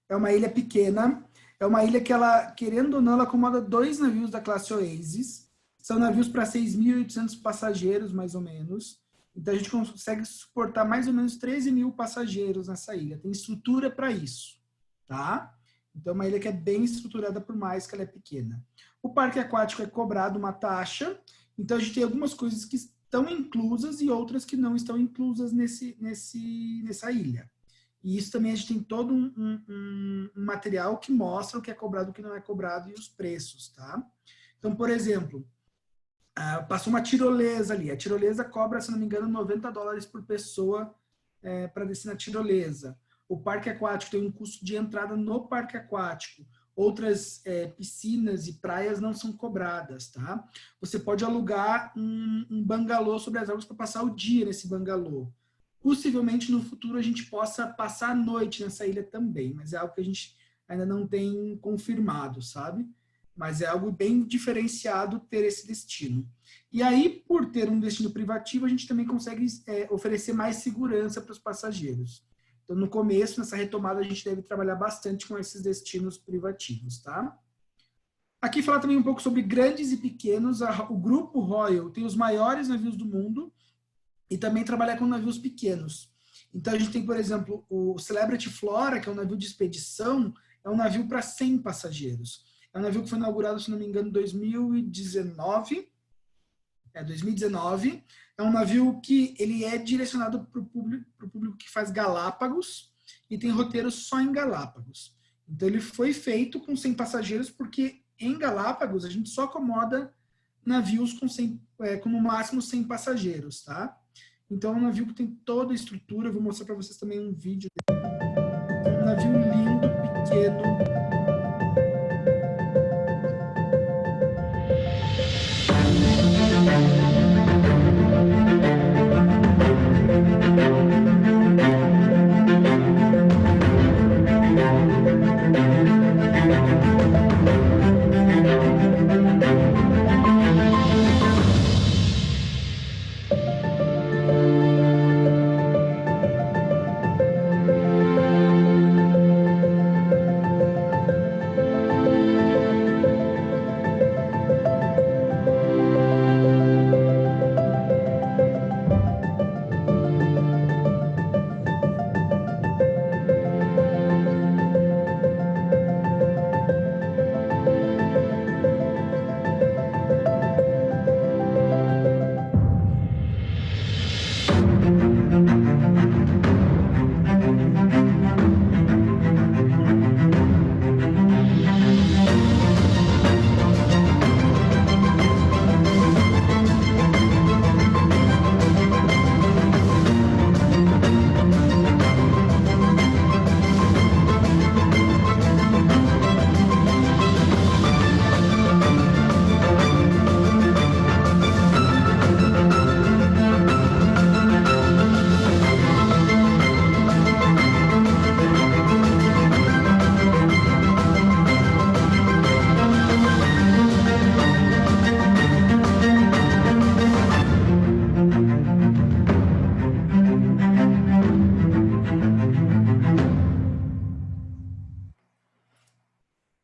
é uma ilha pequena, é uma ilha que ela, querendo ou não, ela acomoda 2 navios da classe Oasis, são navios para 6.800 passageiros, mais ou menos, então a gente consegue suportar mais ou menos 13 mil passageiros nessa ilha, tem estrutura para isso, tá? Então, é uma ilha que é bem estruturada, por mais que ela é pequena. O parque aquático é cobrado uma taxa, então a gente tem algumas coisas que estão inclusas e outras que não estão inclusas nessa ilha. E isso também a gente tem todo um material que mostra o que é cobrado, o que não é cobrado e os preços, tá? Então, por exemplo, passou uma tirolesa ali. A tirolesa cobra, se não me engano, $90 por pessoa para descer na tirolesa. O parque aquático tem um custo de entrada no parque aquático. Outras piscinas e praias não são cobradas, tá? Você pode alugar um bangalô sobre as águas para passar o dia nesse bangalô. Possivelmente, no futuro, a gente possa passar a noite nessa ilha também, mas é algo que a gente ainda não tem confirmado, sabe? Mas é algo bem diferenciado ter esse destino. E aí, por ter um destino privativo, a gente também consegue oferecer mais segurança para os passageiros. Então, no começo, nessa retomada, a gente deve trabalhar bastante com esses destinos privativos, tá? Aqui fala também um pouco sobre grandes e pequenos. O Grupo Royal tem os maiores navios do mundo e também trabalha com navios pequenos. Então, a gente tem, por exemplo, o Celebrity Flora, que é um navio de expedição, é um navio para 100 passageiros. É um navio que foi inaugurado, se não me engano, em 2019. 2019. É um navio que ele é direcionado para o público que faz Galápagos e tem roteiro só em Galápagos. Então, ele foi feito com 100 passageiros porque em Galápagos a gente só acomoda navios com no máximo 100 passageiros, tá? Então, é um navio que tem toda a estrutura. Eu vou mostrar para vocês também um vídeo. É um navio lindo, pequeno.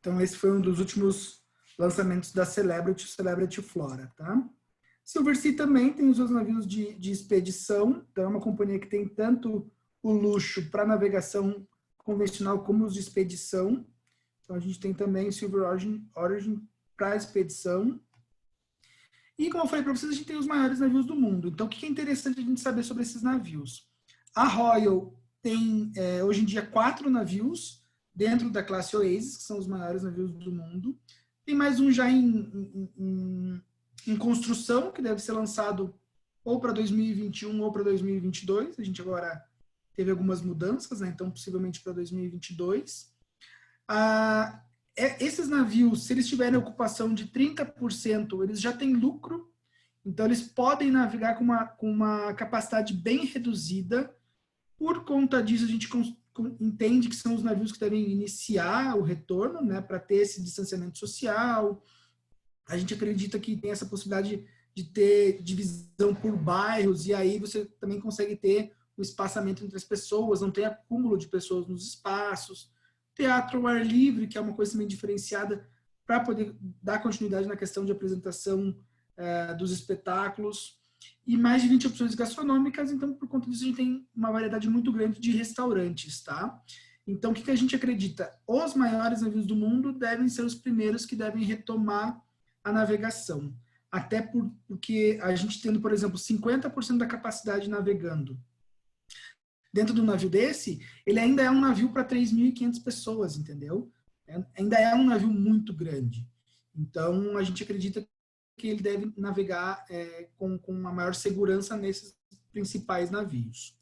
Então, esse foi um dos últimos lançamentos da Celebrity, Celebrity Flora, tá? Silversea também tem os seus navios de expedição, então é uma companhia que tem tanto o luxo para navegação convencional como os de expedição. Então, a gente tem também o Silver Origin para expedição. E, como eu falei para vocês, a gente tem os maiores navios do mundo. Então, o que é interessante a gente saber sobre esses navios? A Royal tem, hoje em dia, 4 navios dentro da classe Oasis, que são os maiores navios do mundo. Tem mais um já em construção, que deve ser lançado ou para 2021 ou para 2022. A gente agora teve algumas mudanças, né? Então possivelmente para 2022. Esses navios, se eles tiverem ocupação de 30%, eles já têm lucro, então eles podem navegar com uma capacidade bem reduzida. Por conta disso, a gente entende que são os navios que devem iniciar o retorno, né, para ter esse distanciamento social. A gente acredita que tem essa possibilidade de de ter divisão por bairros, e aí você também consegue ter o espaçamento entre as pessoas, não tem acúmulo de pessoas nos espaços. Teatro ao ar livre, que é uma coisa também diferenciada para poder dar continuidade na questão de apresentação dos espetáculos. E mais de 20 opções gastronômicas, então por conta disso a gente tem uma variedade muito grande de restaurantes, tá? Então o que a gente acredita? Os maiores navios do mundo devem ser os primeiros que devem retomar a navegação. Até porque a gente tendo, por exemplo, 50% da capacidade navegando dentro de um navio desse, ele ainda é um navio para 3.500 pessoas, entendeu? Ainda é um navio muito grande. Então, a gente acredita que ele deve navegar com uma maior segurança nesses principais navios.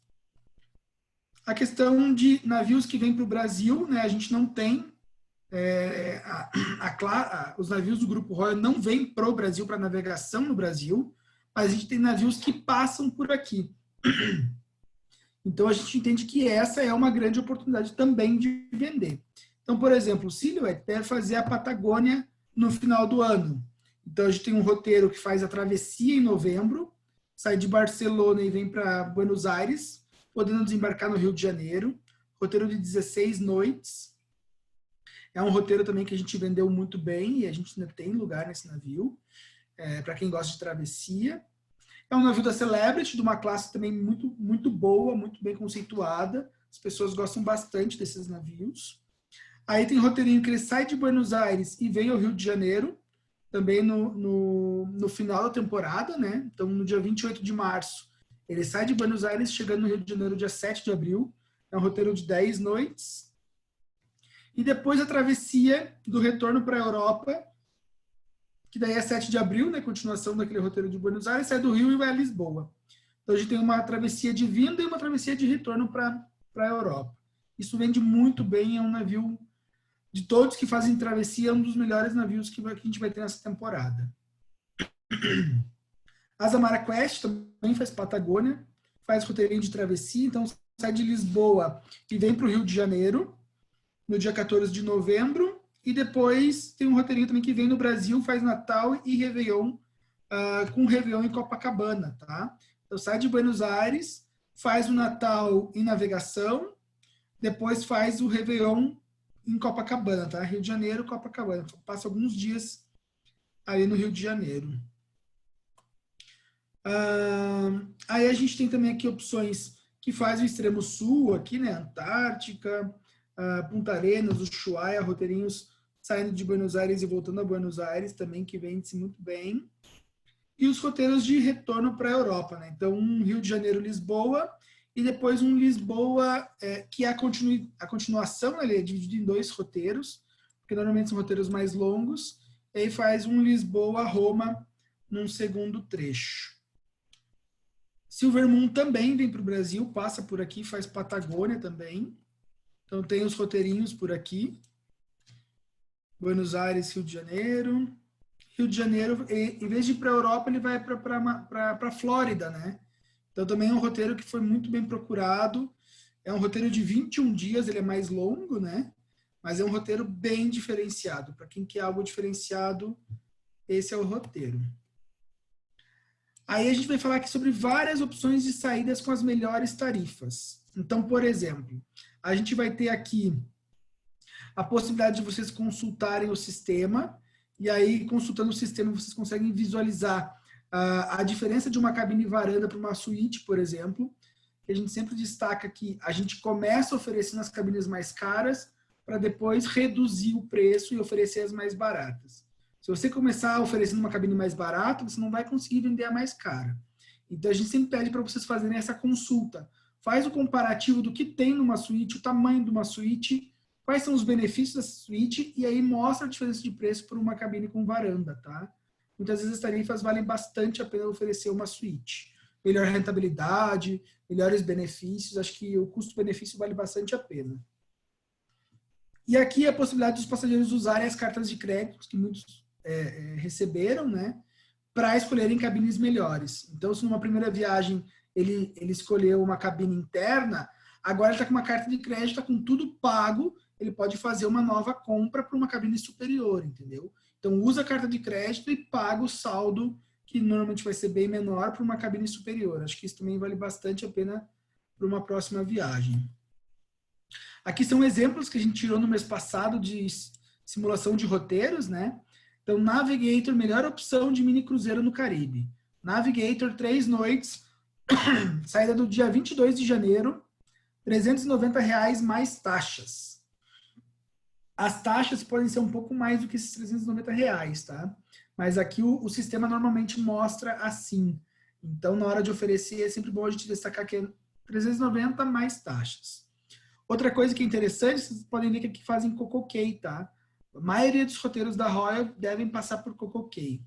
A questão de navios que vêm para o Brasil, né, a gente não tem, os navios do Grupo Royal não vêm para o Brasil, para navegação no Brasil, mas a gente tem navios que passam por aqui. Então, a gente entende que essa é uma grande oportunidade também de vender. Então, por exemplo, o Silhouette deve fazer a Patagônia no final do ano. Então, a gente tem um roteiro que faz a travessia em novembro, sai de Barcelona e vem para Buenos Aires, podendo desembarcar no Rio de Janeiro. Roteiro de 16 noites. É um roteiro também que a gente vendeu muito bem e a gente ainda tem lugar nesse navio, para quem gosta de travessia. É um navio da Celebrity, de uma classe também muito, muito boa, muito bem conceituada. As pessoas gostam bastante desses navios. Aí tem roteirinho que ele sai de Buenos Aires e vem ao Rio de Janeiro, também no final da temporada, né? Então, no dia 28 de março, ele sai de Buenos Aires, chegando no Rio de Janeiro dia 7 de abril. É um roteiro de 10 noites. E depois a travessia do retorno para a Europa, que daí é 7 de abril, né, continuação daquele roteiro de Buenos Aires, sai do Rio e vai a Lisboa. Então, a gente tem uma travessia de vinda e uma travessia de retorno para a Europa. Isso vende muito bem, é um navio, de todos que fazem travessia, é um dos melhores navios que a gente vai ter nessa temporada. A Azamara Quest também faz Patagônia, faz roteirinho de travessia, então sai de Lisboa e vem para o Rio de Janeiro, no dia 14 de novembro, e depois tem um roteirinho também que vem no Brasil, faz Natal e Réveillon, com Réveillon em Copacabana, tá? Então sai de Buenos Aires, faz o Natal em navegação, depois faz o Réveillon em Copacabana, tá? Rio de Janeiro, Copacabana. Passa alguns dias aí no Rio de Janeiro. Aí a gente tem também aqui opções que faz o extremo sul, aqui, né? Antártica, Punta Arenas, Ushuaia, roteirinhos saindo de Buenos Aires e voltando a Buenos Aires também, que vende-se muito bem. E os roteiros de retorno para a Europa, né? Então, um Rio de Janeiro, Lisboa, e depois um Lisboa, que é a continuação, né? Ele é dividido em 2 roteiros, porque normalmente são roteiros mais longos, e aí faz um Lisboa-Roma num segundo trecho. Silver Moon também vem para o Brasil, passa por aqui, faz Patagônia também. Então, tem os roteirinhos por aqui. Buenos Aires, Rio de Janeiro. Rio de Janeiro, em vez de ir para a Europa, ele vai para a Flórida, né? Então, também é um roteiro que foi muito bem procurado. É um roteiro de 21 dias, ele é mais longo, né? Mas é um roteiro bem diferenciado. Para quem quer algo diferenciado, esse é o roteiro. Aí a gente vai falar aqui sobre várias opções de saídas com as melhores tarifas. Então, por exemplo, a gente vai ter aqui a possibilidade de vocês consultarem o sistema, e aí, consultando o sistema, vocês conseguem visualizar a diferença de uma cabine varanda para uma suíte, por exemplo. A gente sempre destaca que a gente começa oferecendo as cabines mais caras para depois reduzir o preço e oferecer as mais baratas. Se você começar oferecendo uma cabine mais barata, você não vai conseguir vender a mais cara. Então, a gente sempre pede para vocês fazerem essa consulta. Faz o comparativo do que tem numa suíte, o tamanho de uma suíte, quais são os benefícios dessa suíte, e aí mostra a diferença de preço por uma cabine com varanda, tá? Muitas vezes as tarifas valem bastante a pena oferecer uma suíte. Melhor rentabilidade, melhores benefícios, acho que o custo-benefício vale bastante a pena. E aqui a possibilidade dos passageiros usarem as cartas de crédito, que muitos receberam, né? Para escolherem cabines melhores. Então, se numa primeira viagem ele escolheu uma cabine interna, agora ele está com uma carta de crédito, está com tudo pago, ele pode fazer uma nova compra para uma cabine superior, entendeu? Então, usa a carta de crédito e paga o saldo que normalmente vai ser bem menor, para uma cabine superior. Acho que isso também vale bastante a pena para uma próxima viagem. Aqui são exemplos que a gente tirou no mês passado de simulação de roteiros, né? Então, Navigator, melhor opção de mini cruzeiro no Caribe. Navigator, 3 noites, saída do dia 22 de janeiro, R$390 mais taxas. As taxas podem ser um pouco mais do que esses R$390, tá? Mas aqui o sistema normalmente mostra assim. Então, na hora de oferecer, é sempre bom a gente destacar que é 390 mais taxas. Outra coisa que é interessante, vocês podem ver que aqui fazem CocoKey, tá? A maioria dos roteiros da Royal devem passar por CocoKey.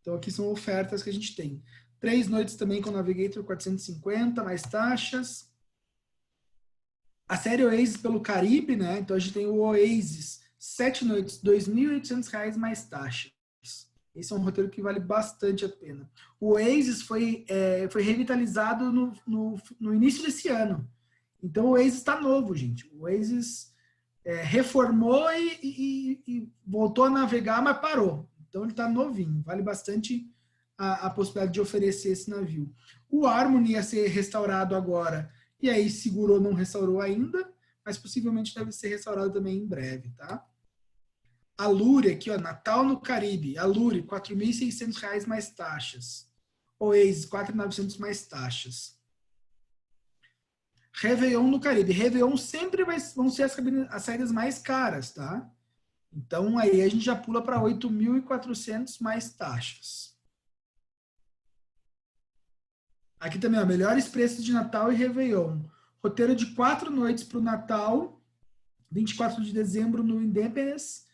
Então, aqui são ofertas que a gente tem. 3 noites também com Navigator, 450, mais taxas. A série Oasis pelo Caribe, né? Então, a gente tem o Oasis, 7 noites, R$2.800 mais taxas. Esse é um roteiro que vale bastante a pena. O Oasis foi revitalizado no início desse ano. Então, o Oasis está novo, gente. O Oasis reformou e voltou a navegar, mas parou. Então, ele está novinho. Vale bastante a possibilidade de oferecer esse navio. O Harmony ia ser restaurado agora. E aí, segurou, não restaurou ainda. Mas, possivelmente, deve ser restaurado também em breve, tá? A Lure, aqui, ó, Natal no Caribe. A Lure, R$4.600 mais taxas. Oasis, R$4.900 mais taxas. Réveillon no Caribe. Réveillon sempre vão ser as saídas mais caras, tá? Então, aí a gente já pula para 8.400 mais taxas. Aqui também, ó, melhores preços de Natal e Réveillon. Roteiro de 4 noites para o Natal, 24 de dezembro no Independence,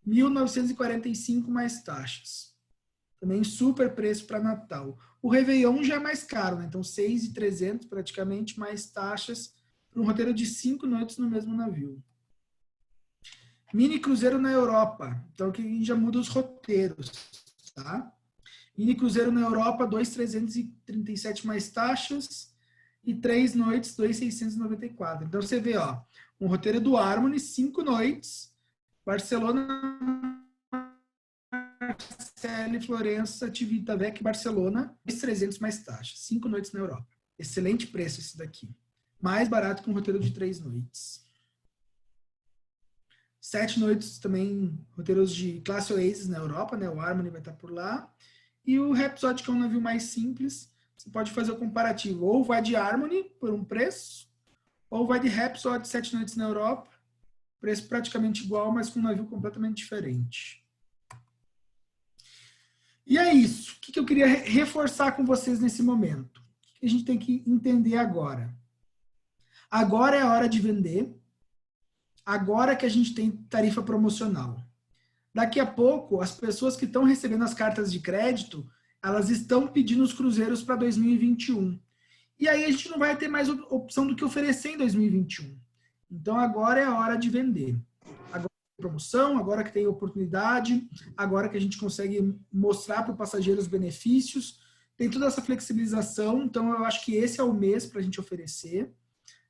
1.945 mais taxas. Também super preço para Natal. O Réveillon já é mais caro, né? Então 6.300 praticamente mais taxas para um roteiro de 5 noites no mesmo navio. Mini cruzeiro na Europa. Então aqui a gente já muda os roteiros, tá? Mini cruzeiro na Europa, 2.337 mais taxas e 3 noites, 2.694. Então você vê, ó, um roteiro do Harmony, 5 noites, Barcelona, Marseille, Florença, Civitavecchia, Barcelona, 2.300 mais taxas, 5 noites na Europa. Excelente preço esse daqui. Mais barato que um roteiro de 3 noites. 7 noites também, roteiros de classe Oasis na Europa, né? O Harmony vai estar por lá. E o Rhapsody, que é um navio mais simples, você pode fazer o comparativo. Ou vai de Harmony por um preço, ou vai de Rhapsody, 7 noites na Europa, preço praticamente igual, mas com um navio completamente diferente. E é isso. O que eu queria reforçar com vocês nesse momento? O que a gente tem que entender agora? Agora é a hora de vender. Agora que a gente tem tarifa promocional. Daqui a pouco, as pessoas que estão recebendo as cartas de crédito, elas estão pedindo os cruzeiros para 2021. E aí a gente não vai ter mais opção do que oferecer em 2021. Então agora é a hora de vender. Agora que tem promoção, agora que tem oportunidade, agora que a gente consegue mostrar para o passageiro os benefícios, tem toda essa flexibilização, então eu acho que esse é o mês para a gente oferecer.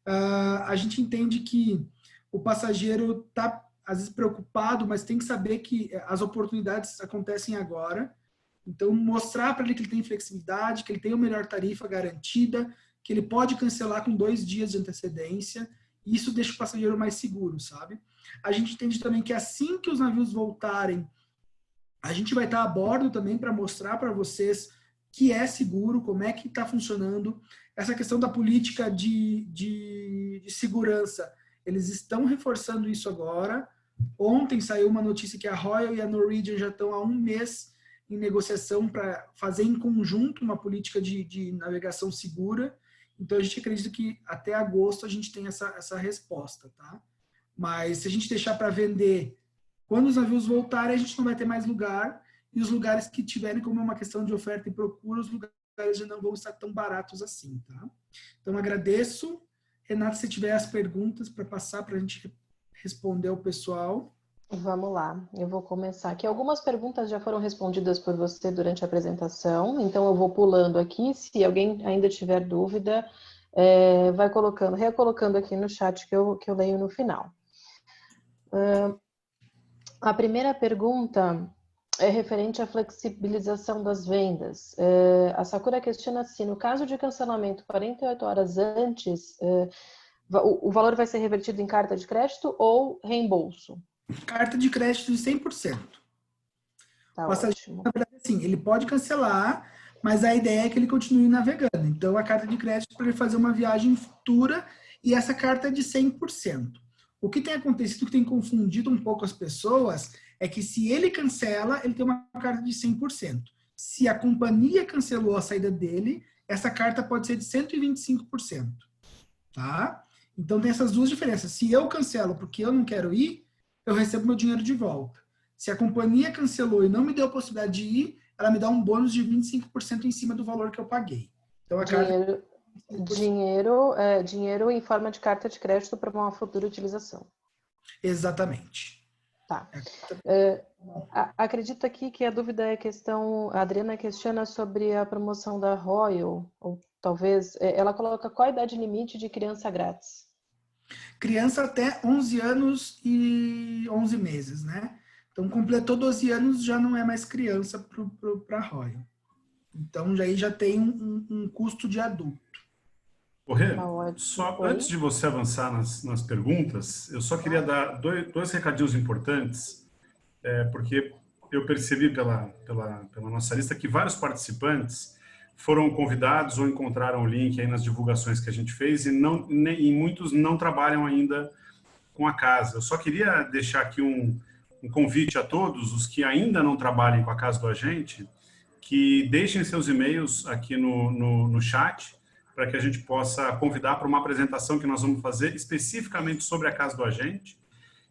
A gente entende que o passageiro está, às vezes, preocupado, mas tem que saber que as oportunidades acontecem agora. Então, mostrar para ele que ele tem flexibilidade, que ele tem a melhor tarifa garantida, que ele pode cancelar com 2 dias de antecedência. E isso deixa o passageiro mais seguro, sabe? A gente entende também que assim que os navios voltarem, a gente vai estar a bordo também para mostrar para vocês que é seguro, como é que está funcionando. Essa questão da política de segurança, eles estão reforçando isso agora. Ontem saiu uma notícia que a Royal e a Norwegian já estão há 1 mês em negociação para fazer em conjunto uma política de navegação segura. Então, a gente acredita que até agosto a gente tem essa resposta, tá? Mas se a gente deixar para vender, quando os navios voltarem, a gente não vai ter mais lugar. E os lugares que tiverem como uma questão de oferta e procura, os lugares já não vão estar tão baratos assim, tá? Então, agradeço. Renata, se tiver as perguntas para passar para a gente responder ao pessoal. Vamos lá, eu vou começar aqui. Algumas perguntas já foram respondidas por você durante a apresentação, então eu vou pulando aqui. Se alguém ainda tiver dúvida, vai recolocando aqui no chat que eu leio no final. A primeira pergunta É referente à flexibilização das vendas. A Sakura questiona se, no caso de cancelamento 48 horas antes, o valor vai ser revertido em carta de crédito ou reembolso? Carta de crédito de 100%. Tá Passageiro, ótimo. na verdade, sim, ele pode cancelar, mas a ideia é que ele continue navegando. Então, a carta de crédito para ele fazer uma viagem futura e essa carta é de 100%. O que tem acontecido, que tem confundido um pouco as pessoas, é que se ele cancela, ele tem uma carta de 100%. Se a companhia cancelou a saída dele, essa carta pode ser de 125%. Tá? Então, tem essas duas diferenças. Se eu cancelo porque eu não quero ir, eu recebo meu dinheiro de volta. Se a companhia cancelou e não me deu a possibilidade de ir, ela me dá um bônus de 25% em cima do valor que eu paguei. Então, a carta... Dinheiro em forma de carta de crédito para uma futura utilização. Exatamente. Tá. Acredito aqui que a dúvida é a Adriana questiona sobre a promoção da Royal, ou talvez, ela coloca qual a idade limite de criança grátis? Criança até 11 anos e 11 meses, né? Então, completou 12 anos, já não é mais criança para a Royal. Então, já tem um custo de adulto. Rê, Tá só Oi? antes de você avançar nas perguntas, eu só queria dar dois recadinhos importantes, porque eu percebi pela nossa lista que vários participantes foram convidados ou encontraram o link aí nas divulgações que a gente fez e muitos não trabalham ainda com a casa. Eu só queria deixar aqui um convite a todos os que ainda não trabalhem com a Casa do Agente, que deixem seus e-mails aqui no chat, para que a gente possa convidar para uma apresentação que nós vamos fazer especificamente sobre a Casa do Agente.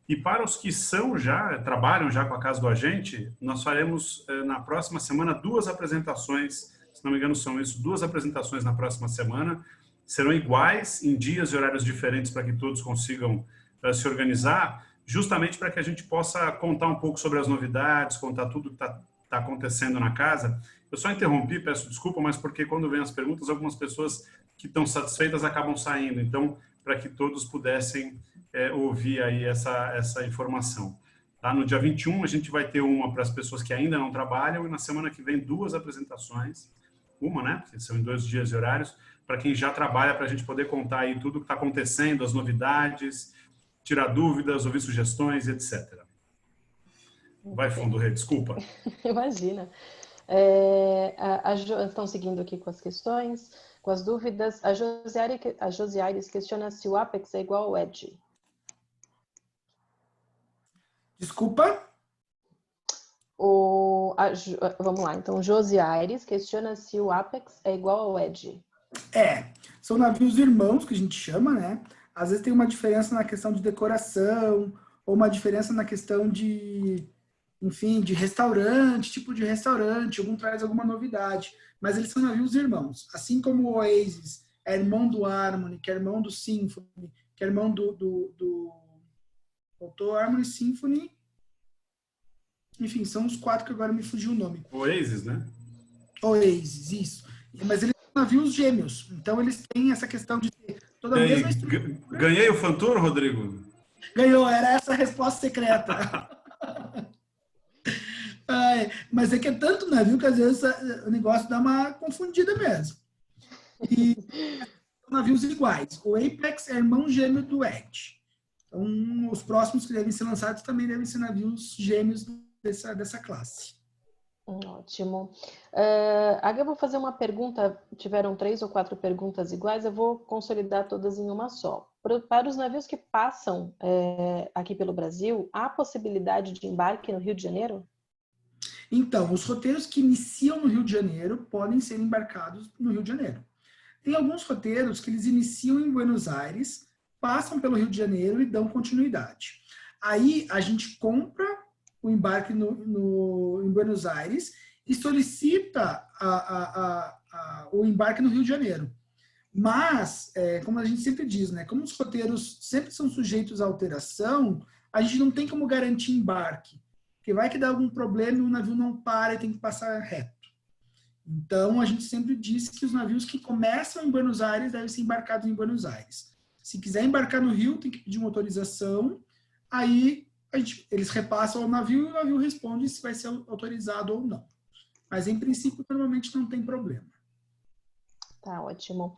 E para os que trabalham já com a Casa do Agente, nós faremos na próxima semana 2 apresentações, se não me engano são isso, 2 apresentações na próxima semana, serão iguais, em dias e horários diferentes para que todos consigam se organizar, justamente para que a gente possa contar um pouco sobre as novidades, contar tudo que está acontecendo na casa. Eu só interrompi, peço desculpa, mas porque quando vem as perguntas, algumas pessoas que estão satisfeitas acabam saindo. Então, para que todos pudessem ouvir aí essa informação. Tá? No dia 21, a gente vai ter uma para as pessoas que ainda não trabalham e na semana que vem 2 apresentações. Uma, né? Porque são em 2 dias e horários, para quem já trabalha, para a gente poder contar aí tudo o que está acontecendo, as novidades, tirar dúvidas, ouvir sugestões, etc. Vai fundo, Rê, desculpa. Imagina. Estão seguindo aqui com as questões, com as dúvidas. A Josiaires questiona se o Apex é igual ao Edge. Desculpa? Vamos lá, então, Josiaires questiona se o Apex é igual ao Edge. São navios irmãos, que a gente chama, né? Às vezes tem uma diferença na questão de decoração, ou uma diferença na questão de, enfim, de restaurante, tipo de restaurante, algum traz alguma novidade. Mas eles são navios irmãos. Assim como o Oasis é irmão do Harmony, que é irmão do Symphony, que é irmão Faltou Harmony, Symphony... Enfim, são os 4 que agora me fugiu o nome. Oasis, né? Oasis, isso. Mas eles são navios gêmeos. Então, eles têm essa questão de ter toda a mesma estrutura. Ganhei o Fantour, Rodrigo? Ganhou, era essa a resposta secreta. Mas é que é tanto navio que às vezes o negócio dá uma confundida mesmo. E são navios iguais. O Apex é irmão gêmeo do Edge. Então, os próximos que devem ser lançados também devem ser navios gêmeos dessa classe. Ótimo. Agora eu vou fazer uma pergunta, tiveram 3 ou 4 perguntas iguais, eu vou consolidar todas em uma só. Para os navios que passam aqui pelo Brasil, há possibilidade de embarque no Rio de Janeiro? Então, os roteiros que iniciam no Rio de Janeiro podem ser embarcados no Rio de Janeiro. Tem alguns roteiros que eles iniciam em Buenos Aires, passam pelo Rio de Janeiro e dão continuidade. Aí a gente compra o embarque em Buenos Aires e solicita o embarque no Rio de Janeiro. Mas, como a gente sempre diz, né, como os roteiros sempre são sujeitos à alteração, a gente não tem como garantir embarque. Porque vai que dá algum problema e o navio não para e tem que passar reto. Então, a gente sempre diz que os navios que começam em Buenos Aires devem ser embarcados em Buenos Aires. Se quiser embarcar no Rio, tem que pedir uma autorização. Aí, eles repassam ao navio e o navio responde se vai ser autorizado ou não. Mas, em princípio, normalmente não tem problema. Tá ótimo.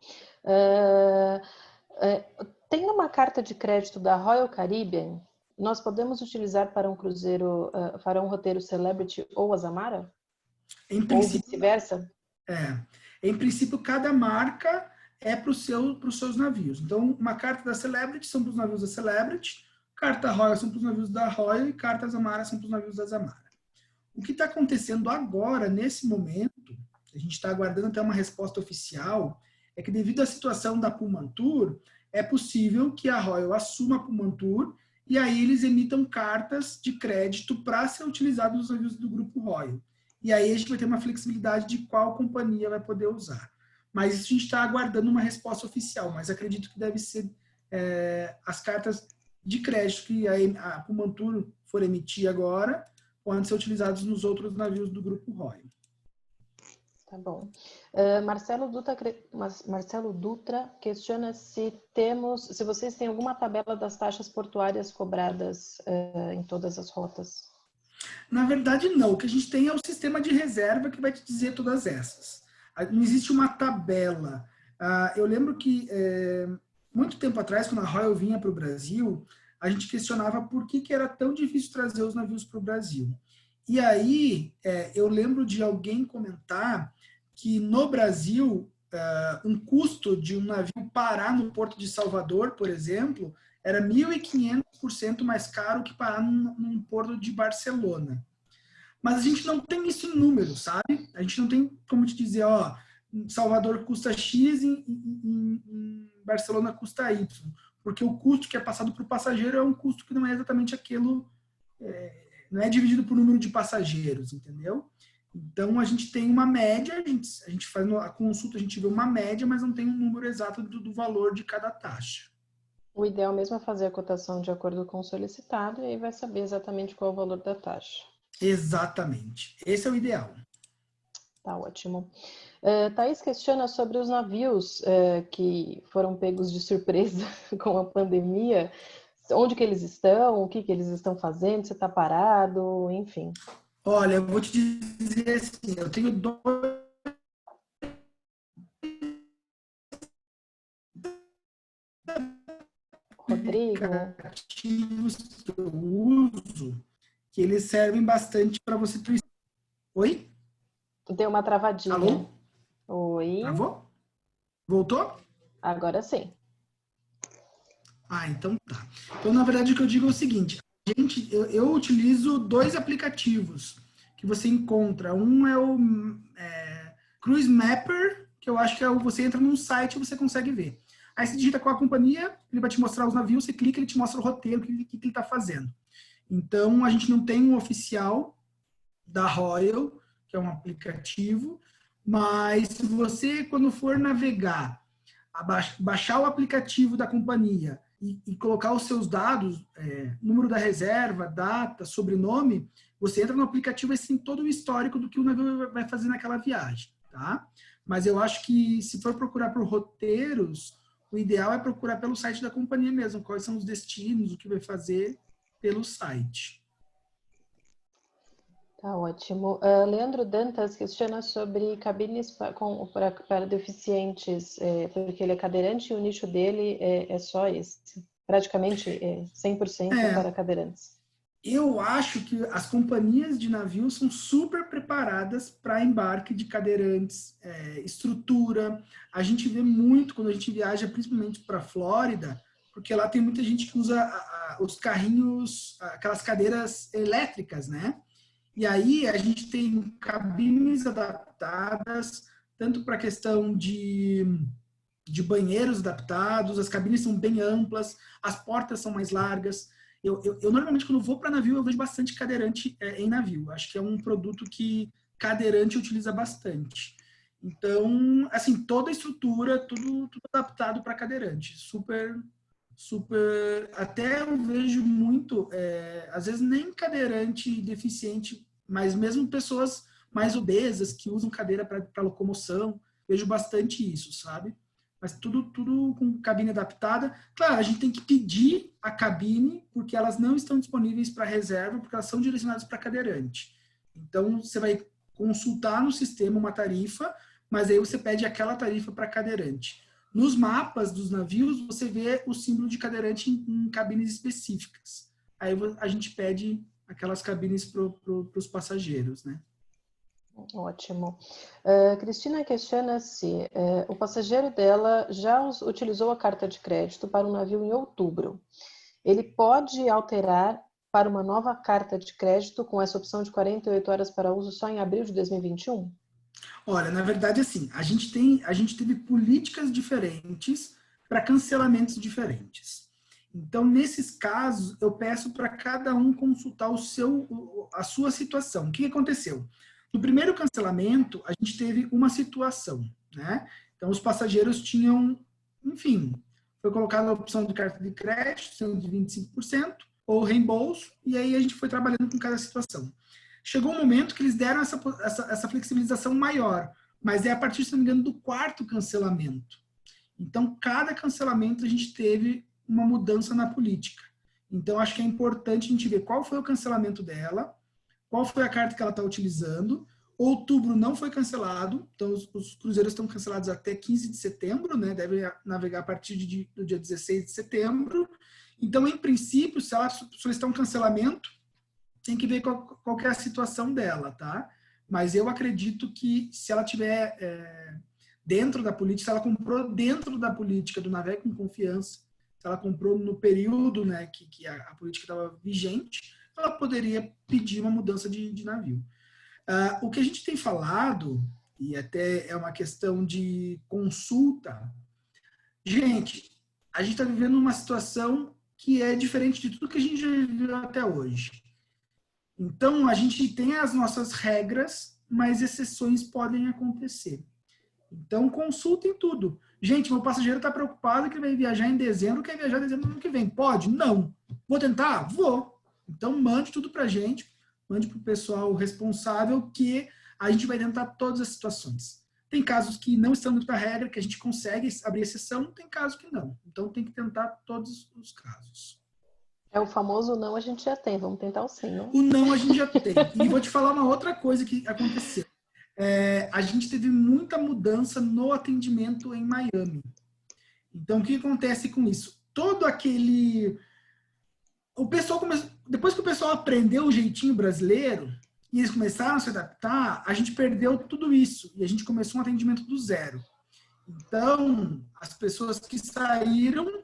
Tem uma carta de crédito da Royal Caribbean? Nós podemos utilizar para um cruzeiro, para um roteiro Celebrity ou Azamara? Em Ou princípio, vice-versa? Em princípio, cada marca é para os seus navios. Então, uma carta da Celebrity são para os navios da Celebrity, carta Royal são para os navios da Royal e carta Azamara são para os navios da Azamara. O que está acontecendo agora, nesse momento, a gente está aguardando até uma resposta oficial, é que devido à situação da Pullmantur, é possível que a Royal assuma a Pullmantur e aí eles emitam cartas de crédito para ser utilizado nos navios do Grupo Royal. E aí a gente vai ter uma flexibilidade de qual companhia vai poder usar. Mas isso a gente está aguardando uma resposta oficial, mas acredito que deve ser as cartas de crédito que a Pullmantur for emitir agora, podem ser utilizados nos outros navios do Grupo Royal. Tá bom. Marcelo Dutra questiona se vocês têm alguma tabela das taxas portuárias cobradas em todas as rotas. Na verdade, não. O que a gente tem é o sistema de reserva que vai te dizer todas essas. Não existe uma tabela. Eu lembro que, muito tempo atrás, quando a Royal vinha para o Brasil, a gente questionava por que era tão difícil trazer os navios para o Brasil. E aí, eu lembro de alguém comentar que no Brasil, um custo de um navio parar no Porto de Salvador, por exemplo, era 1.500% mais caro que parar num porto de Barcelona. Mas a gente não tem isso em números, sabe? A gente não tem como te dizer, Salvador custa X e em Barcelona custa Y. Porque o custo que é passado para o passageiro é um custo que não é exatamente aquilo, não é dividido por número de passageiros, entendeu? Então, a gente tem uma média, a gente faz a consulta, a gente vê uma média, mas não tem um número exato do valor de cada taxa. O ideal mesmo é fazer a cotação de acordo com o solicitado e aí vai saber exatamente qual é o valor da taxa. Exatamente. Esse é o ideal. Tá ótimo. Thaís questiona sobre os navios que foram pegos de surpresa com a pandemia. Onde que eles estão? O que que eles estão fazendo? Você está parado? Enfim. Olha, eu vou te dizer assim, eu tenho 2 aplicativos que eu uso, que eles servem bastante para você... Oi? Deu uma travadinha. Alô? Oi? Travou? Voltou? Agora sim. Então tá. Então, na verdade, o que eu digo é o seguinte, eu utilizo 2 aplicativos que você encontra. Um é o Cruise Mapper, que eu acho que você entra num site e você consegue ver. Aí você digita qual a companhia, ele vai te mostrar os navios, você clica, ele te mostra o roteiro, o que ele está fazendo. Então, a gente não tem um oficial da Royal, que é um aplicativo, mas se você, quando for navegar, baixar o aplicativo da companhia e colocar os seus dados, número da reserva, data, sobrenome, você entra no aplicativo e tem todo o histórico do que o navio vai fazer naquela viagem, tá? Mas eu acho que se for procurar por roteiros, o ideal é procurar pelo site da companhia mesmo, quais são os destinos, o que vai fazer pelo site. Tá ótimo. Leandro Dantas questiona sobre cabines para deficientes, porque ele é cadeirante e o nicho dele é só esse. Praticamente 100% para cadeirantes. Eu acho que as companhias de navio são super preparadas para embarque de cadeirantes, estrutura. A gente vê muito quando a gente viaja, principalmente para a Flórida, porque lá tem muita gente que usa os carrinhos, aquelas cadeiras elétricas, né? E aí a gente tem cabines adaptadas, tanto para a questão de banheiros adaptados, as cabines são bem amplas, as portas são mais largas. Eu normalmente, quando vou para navio, eu vejo bastante cadeirante em navio. Acho que é um produto que cadeirante utiliza bastante. Então, assim, toda a estrutura, tudo adaptado para cadeirante. Super. Até eu vejo muito, às vezes nem cadeirante deficiente, mas mesmo pessoas mais obesas que usam cadeira para locomoção. Vejo bastante isso, sabe? mas tudo com cabine adaptada. Claro, a gente tem que pedir a cabine, porque elas não estão disponíveis para reserva, porque elas são direcionadas para cadeirante. Então, você vai consultar no sistema uma tarifa, mas aí você pede aquela tarifa para cadeirante. Nos mapas dos navios, você vê o símbolo de cadeirante em cabines específicas. Aí a gente pede aquelas cabines para os passageiros, né? Ótimo. Cristina questiona se o passageiro dela já utilizou a carta de crédito para um navio em outubro. Ele pode alterar para uma nova carta de crédito com essa opção de 48 horas para uso só em abril de 2021? Olha, na verdade, assim, a gente teve políticas diferentes para cancelamentos diferentes. Então, nesses casos, eu peço para cada um consultar a sua situação. O que aconteceu? No primeiro cancelamento, a gente teve uma situação, né? Então, os passageiros tinham, enfim, foi colocada a opção de carta de crédito, sendo de 25%, ou reembolso, e aí a gente foi trabalhando com cada situação. Chegou um momento que eles deram essa flexibilização maior, mas é a partir, se não me engano, do quarto cancelamento. Então, cada cancelamento a gente teve uma mudança na política. Então, acho que é importante a gente ver qual foi o cancelamento dela, qual foi a carta que ela está utilizando. Outubro não foi cancelado, então os cruzeiros estão cancelados até 15 de setembro, né? Devem navegar a partir do dia 16 de setembro. Então, em princípio, se ela solicitar um cancelamento, tem que ver qual que é a situação dela, tá? Mas eu acredito que se ela tiver dentro da política, se ela comprou dentro da política do Navegue com Confiança, se ela comprou no período, né, que a política estava vigente, ela poderia pedir uma mudança de navio. O que a gente tem falado, e até é uma questão de consulta, gente, a gente está vivendo uma situação que é diferente de tudo que a gente já viveu até hoje. Então, a gente tem as nossas regras, mas exceções podem acontecer. Então, consultem tudo. Gente, meu passageiro está preocupado que ele vai viajar em dezembro, quer viajar em dezembro do ano que vem. Pode? Não. Vou tentar? Vou. Então, mande tudo para a gente, mande para o pessoal responsável, que a gente vai tentar todas as situações. Tem casos que não estão dentro da regra, que a gente consegue abrir exceção, tem casos que não. Então, tem que tentar todos os casos. É o famoso não, a gente já tem. Vamos tentar o sim, né? O não a gente já tem. E vou te falar uma outra coisa que aconteceu. A gente teve muita mudança no atendimento em Miami. Então, o que acontece com isso? Todo aquele... Depois que o pessoal aprendeu o jeitinho brasileiro e eles começaram a se adaptar, a gente perdeu tudo isso e a gente começou um atendimento do zero. Então, as pessoas que saíram,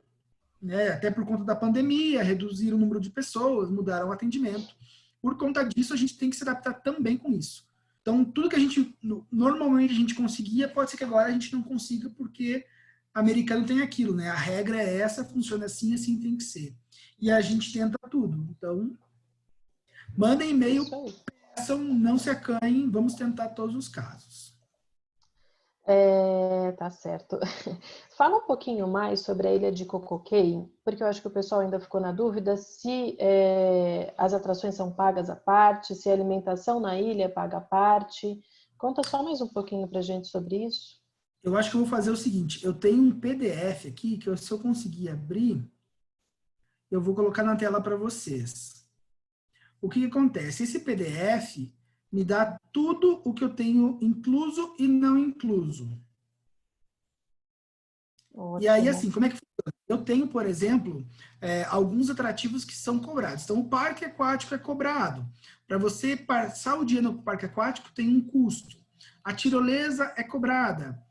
né, até por conta da pandemia, reduziram o número de pessoas, mudaram o atendimento. Por conta disso, a gente tem que se adaptar também com isso. Então, tudo que a gente normalmente a gente conseguia, pode ser que agora a gente não consiga, porque americano tem aquilo, né? A regra é essa, funciona assim, assim tem que ser. E a gente tenta tudo. Então, mandem e-mail, peçam, não se acanhem, vamos tentar todos os casos. Tá certo. Fala um pouquinho mais sobre a ilha de Cococay, porque eu acho que o pessoal ainda ficou na dúvida se as atrações são pagas à parte, se a alimentação na ilha é paga à parte. Conta só mais um pouquinho pra gente sobre isso. Eu acho que eu vou fazer o seguinte, eu tenho um PDF aqui, que se eu conseguir abrir, eu vou colocar na tela para vocês. O que acontece? Esse PDF me dá tudo o que eu tenho incluso e não incluso. Ótimo. E aí, assim, como é que funciona? Eu tenho, por exemplo, alguns atrativos que são cobrados. Então, o parque aquático é cobrado. Para você passar o dia no parque aquático, tem um custo. A tirolesa é cobrada.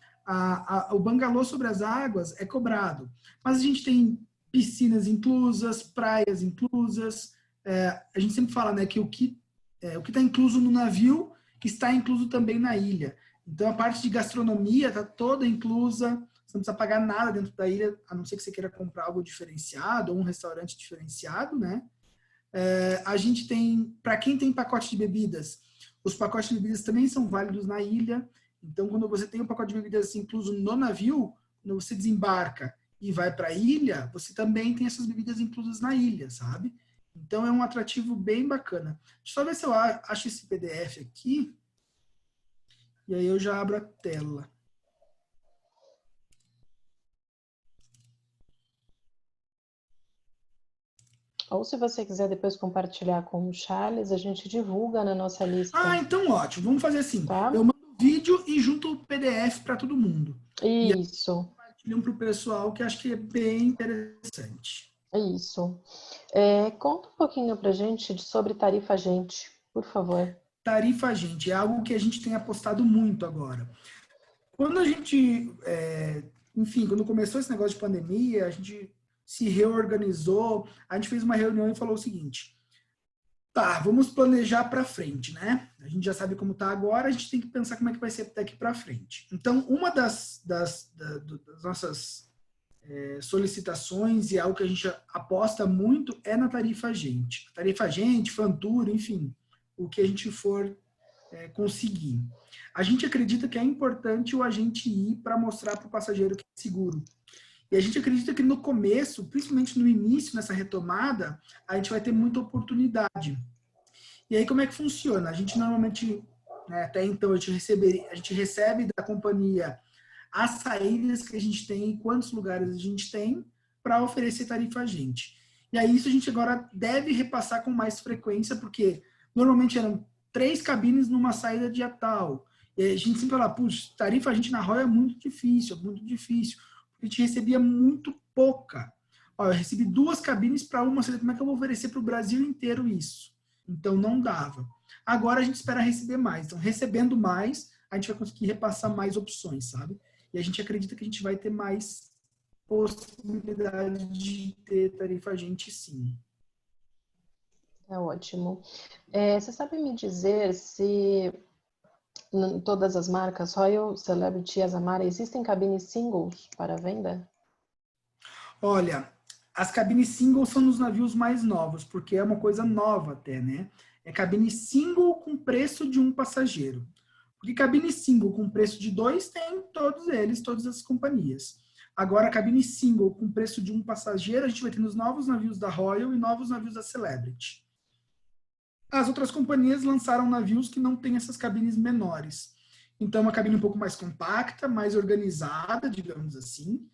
O bangalô sobre as águas é cobrado. Mas a gente tem piscinas inclusas, praias inclusas. A gente sempre fala, né, que o que está incluso no navio está incluso também na ilha. Então, a parte de gastronomia está toda inclusa. Você não precisa pagar nada dentro da ilha, a não ser que você queira comprar algo diferenciado ou um restaurante diferenciado, né? A gente tem, para quem tem pacote de bebidas, os pacotes de bebidas também são válidos na ilha. Então, quando você tem um pacote de bebidas incluso no navio, quando você desembarca e vai para a ilha, você também tem essas bebidas inclusas na ilha, sabe? Então, é um atrativo bem bacana. Deixa eu só ver se eu acho esse PDF aqui. E aí eu já abro a tela. Ou se você quiser depois compartilhar com o Charles, a gente divulga na nossa lista. Ah, então ótimo. Vamos fazer assim. Tá? Eu mando o vídeo e junto o PDF para todo mundo. Isso. E compartilham para o pessoal, que acho que é bem interessante. Isso. Conta um pouquinho para a gente sobre Tarifa Agente, por favor. Tarifa Agente é algo que a gente tem apostado muito agora. Quando a gente, enfim, quando começou esse negócio de pandemia, a gente se reorganizou, a gente fez uma reunião e falou o seguinte: tá, vamos planejar para frente, né? A gente já sabe como tá agora, a gente tem que pensar como é que vai ser daqui para frente. Então, uma das nossas solicitações e algo que a gente aposta muito é na Tarifa Agente. Tarifa Agente, Fantura, enfim, o que a gente for conseguir. A gente acredita que é importante o agente ir para mostrar para o passageiro que é seguro. E a gente acredita que no começo, principalmente no início, nessa retomada, a gente vai ter muita oportunidade. E aí como é que funciona? A gente normalmente, né, até então, a gente recebe da companhia as saídas que a gente tem, quantos lugares a gente tem, para oferecer tarifa agente. E aí isso a gente agora deve repassar com mais frequência, porque normalmente eram 3 cabines numa saída dia tal. E a gente sempre fala, puxa, tarifa agente na Royal é muito difícil, a gente recebia muito pouca. Ó, eu recebi 2 cabines para uma saída, como é que eu vou oferecer para o Brasil inteiro isso? Então não dava. Agora a gente espera receber mais. Então, recebendo mais, a gente vai conseguir repassar mais opções, sabe? E a gente acredita que a gente vai ter mais possibilidade de ter tarifa agente, sim. É ótimo. Você sabe me dizer se em todas as marcas, Royal, Celebrity e Azamara, existem cabines singles para venda? Olha, as cabines singles são nos navios mais novos, porque é uma coisa nova até, né? É cabine single com preço de um passageiro. Porque cabine single com preço de 2 tem todos eles, todas as companhias. Agora, cabine single com preço de um passageiro, a gente vai ter nos novos navios da Royal e novos navios da Celebrity. As outras companhias lançaram navios que não têm essas cabines menores. Então, é uma cabine um pouco mais compacta, mais organizada, digamos assim,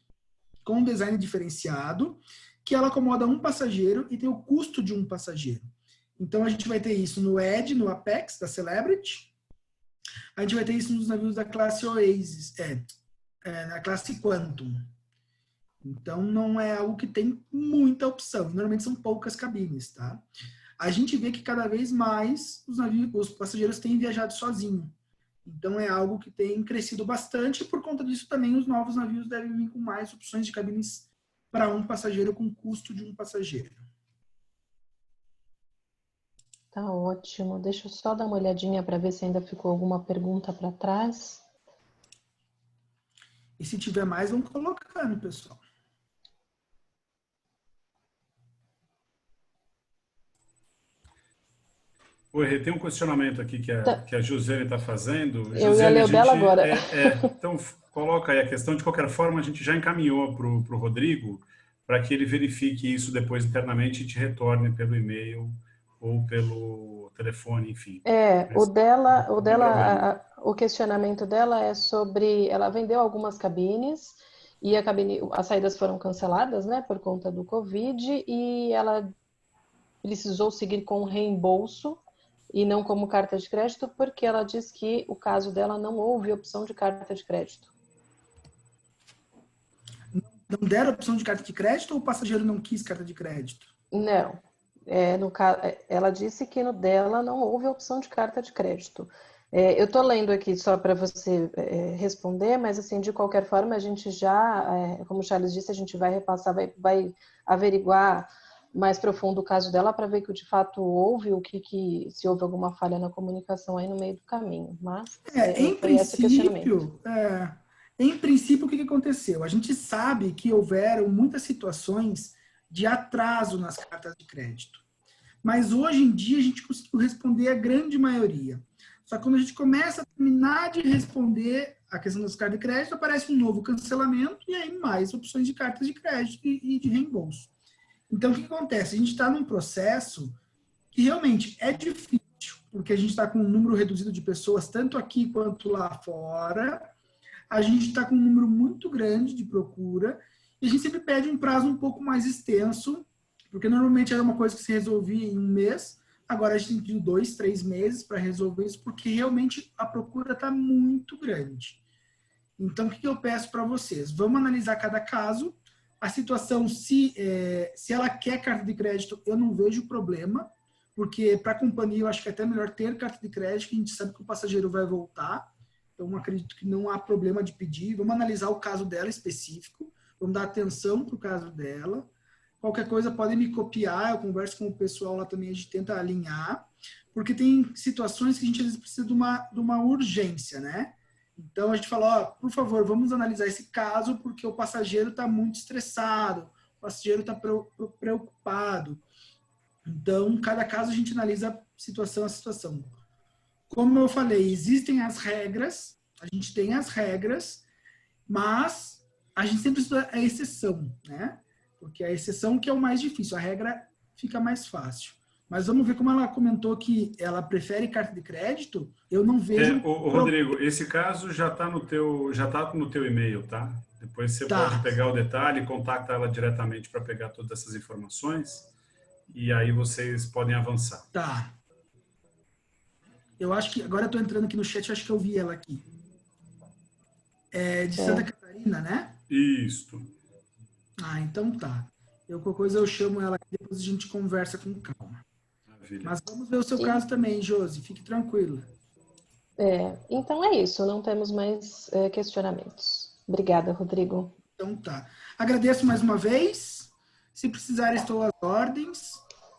com um design diferenciado, que ela acomoda um passageiro e tem o custo de um passageiro. Então, a gente vai ter isso no Edge, no Apex, da Celebrity. A gente vai ter isso nos navios da classe Oasis, na classe Quantum. Então, não é algo que tem muita opção. Normalmente são poucas cabines, tá? A gente vê que cada vez mais os passageiros têm viajado sozinhos. Então, é algo que tem crescido bastante e, por conta disso, também os novos navios devem vir com mais opções de cabines para um passageiro com custo de um passageiro. Tá ótimo. Deixa eu só dar uma olhadinha para ver se ainda ficou alguma pergunta para trás. E se tiver mais, vão colocando, pessoal. Oi, tem um questionamento aqui que a Josiane está fazendo. Eu ia ler o dela agora. Então, coloca aí a questão. De qualquer forma, a gente já encaminhou para o Rodrigo para que ele verifique isso depois internamente e te retorne pelo e-mail ou pelo telefone, enfim. O questionamento dela é sobre... Ela vendeu algumas cabines e as saídas foram canceladas, né, por conta do Covid, e ela precisou seguir com reembolso e não como carta de crédito, porque ela diz que o caso dela não houve opção de carta de crédito. Não deram opção de carta de crédito ou o passageiro não quis carta de crédito? Não. Ela disse que no dela não houve opção de carta de crédito. Eu estou lendo aqui só para você responder, mas assim, de qualquer forma, a gente já, como o Charles disse, a gente vai repassar, vai averiguar mais profundo o caso dela para ver que de fato houve, se houve alguma falha na comunicação aí no meio do caminho. Mas em princípio, o que aconteceu? A gente sabe que houveram muitas situações de atraso nas cartas de crédito. Mas hoje em dia a gente conseguiu responder a grande maioria. Só que quando a gente começa a terminar de responder a questão das cartas de crédito, aparece um novo cancelamento e aí mais opções de cartas de crédito e de reembolso. Então, o que acontece? A gente está num processo que realmente é difícil, porque a gente está com um número reduzido de pessoas, tanto aqui quanto lá fora. A gente está com um número muito grande de procura e a gente sempre pede um prazo um pouco mais extenso Porque normalmente era uma coisa que se resolvia em um mês, agora a gente tem 2, 3 meses para resolver isso, porque realmente a procura está muito grande. Então, o que eu peço para vocês? Vamos analisar cada caso. A situação, se ela quer carta de crédito, eu não vejo problema, porque para a companhia eu acho que é até melhor ter carta de crédito, que a gente sabe que o passageiro vai voltar. Então, acredito que não há problema de pedir. Vamos analisar o caso dela específico, vamos dar atenção para o caso dela. Qualquer coisa podem me copiar, eu converso com o pessoal lá também, a gente tenta alinhar, porque tem situações que a gente às vezes precisa de uma urgência, né? Então a gente fala, ó, por favor, vamos analisar esse caso, porque o passageiro está muito estressado, o passageiro está preocupado. Então, cada caso a gente analisa situação a situação. Como eu falei, existem as regras, a gente tem as regras, mas a gente sempre estuda a exceção, né? Porque a exceção que é o mais difícil, a regra fica mais fácil. Mas vamos ver como ela comentou que ela prefere carta de crédito, eu não vejo... Rodrigo, esse caso já está no teu e-mail, tá? Depois você pode pegar o detalhe, contacta ela diretamente para pegar todas essas informações e aí vocês podem avançar. Tá. Eu acho que, agora eu estou entrando aqui no chat, eu acho que eu vi ela aqui. É de Santa Catarina, né? Isso. Ah, então tá. Qualquer coisa eu chamo ela aqui, depois a gente conversa com calma. Maravilha. Mas vamos ver o seu caso também, Josi. Fique tranquila. Então é isso. Não temos mais questionamentos. Obrigada, Rodrigo. Então tá. Agradeço mais uma vez. Se precisar, estou às ordens.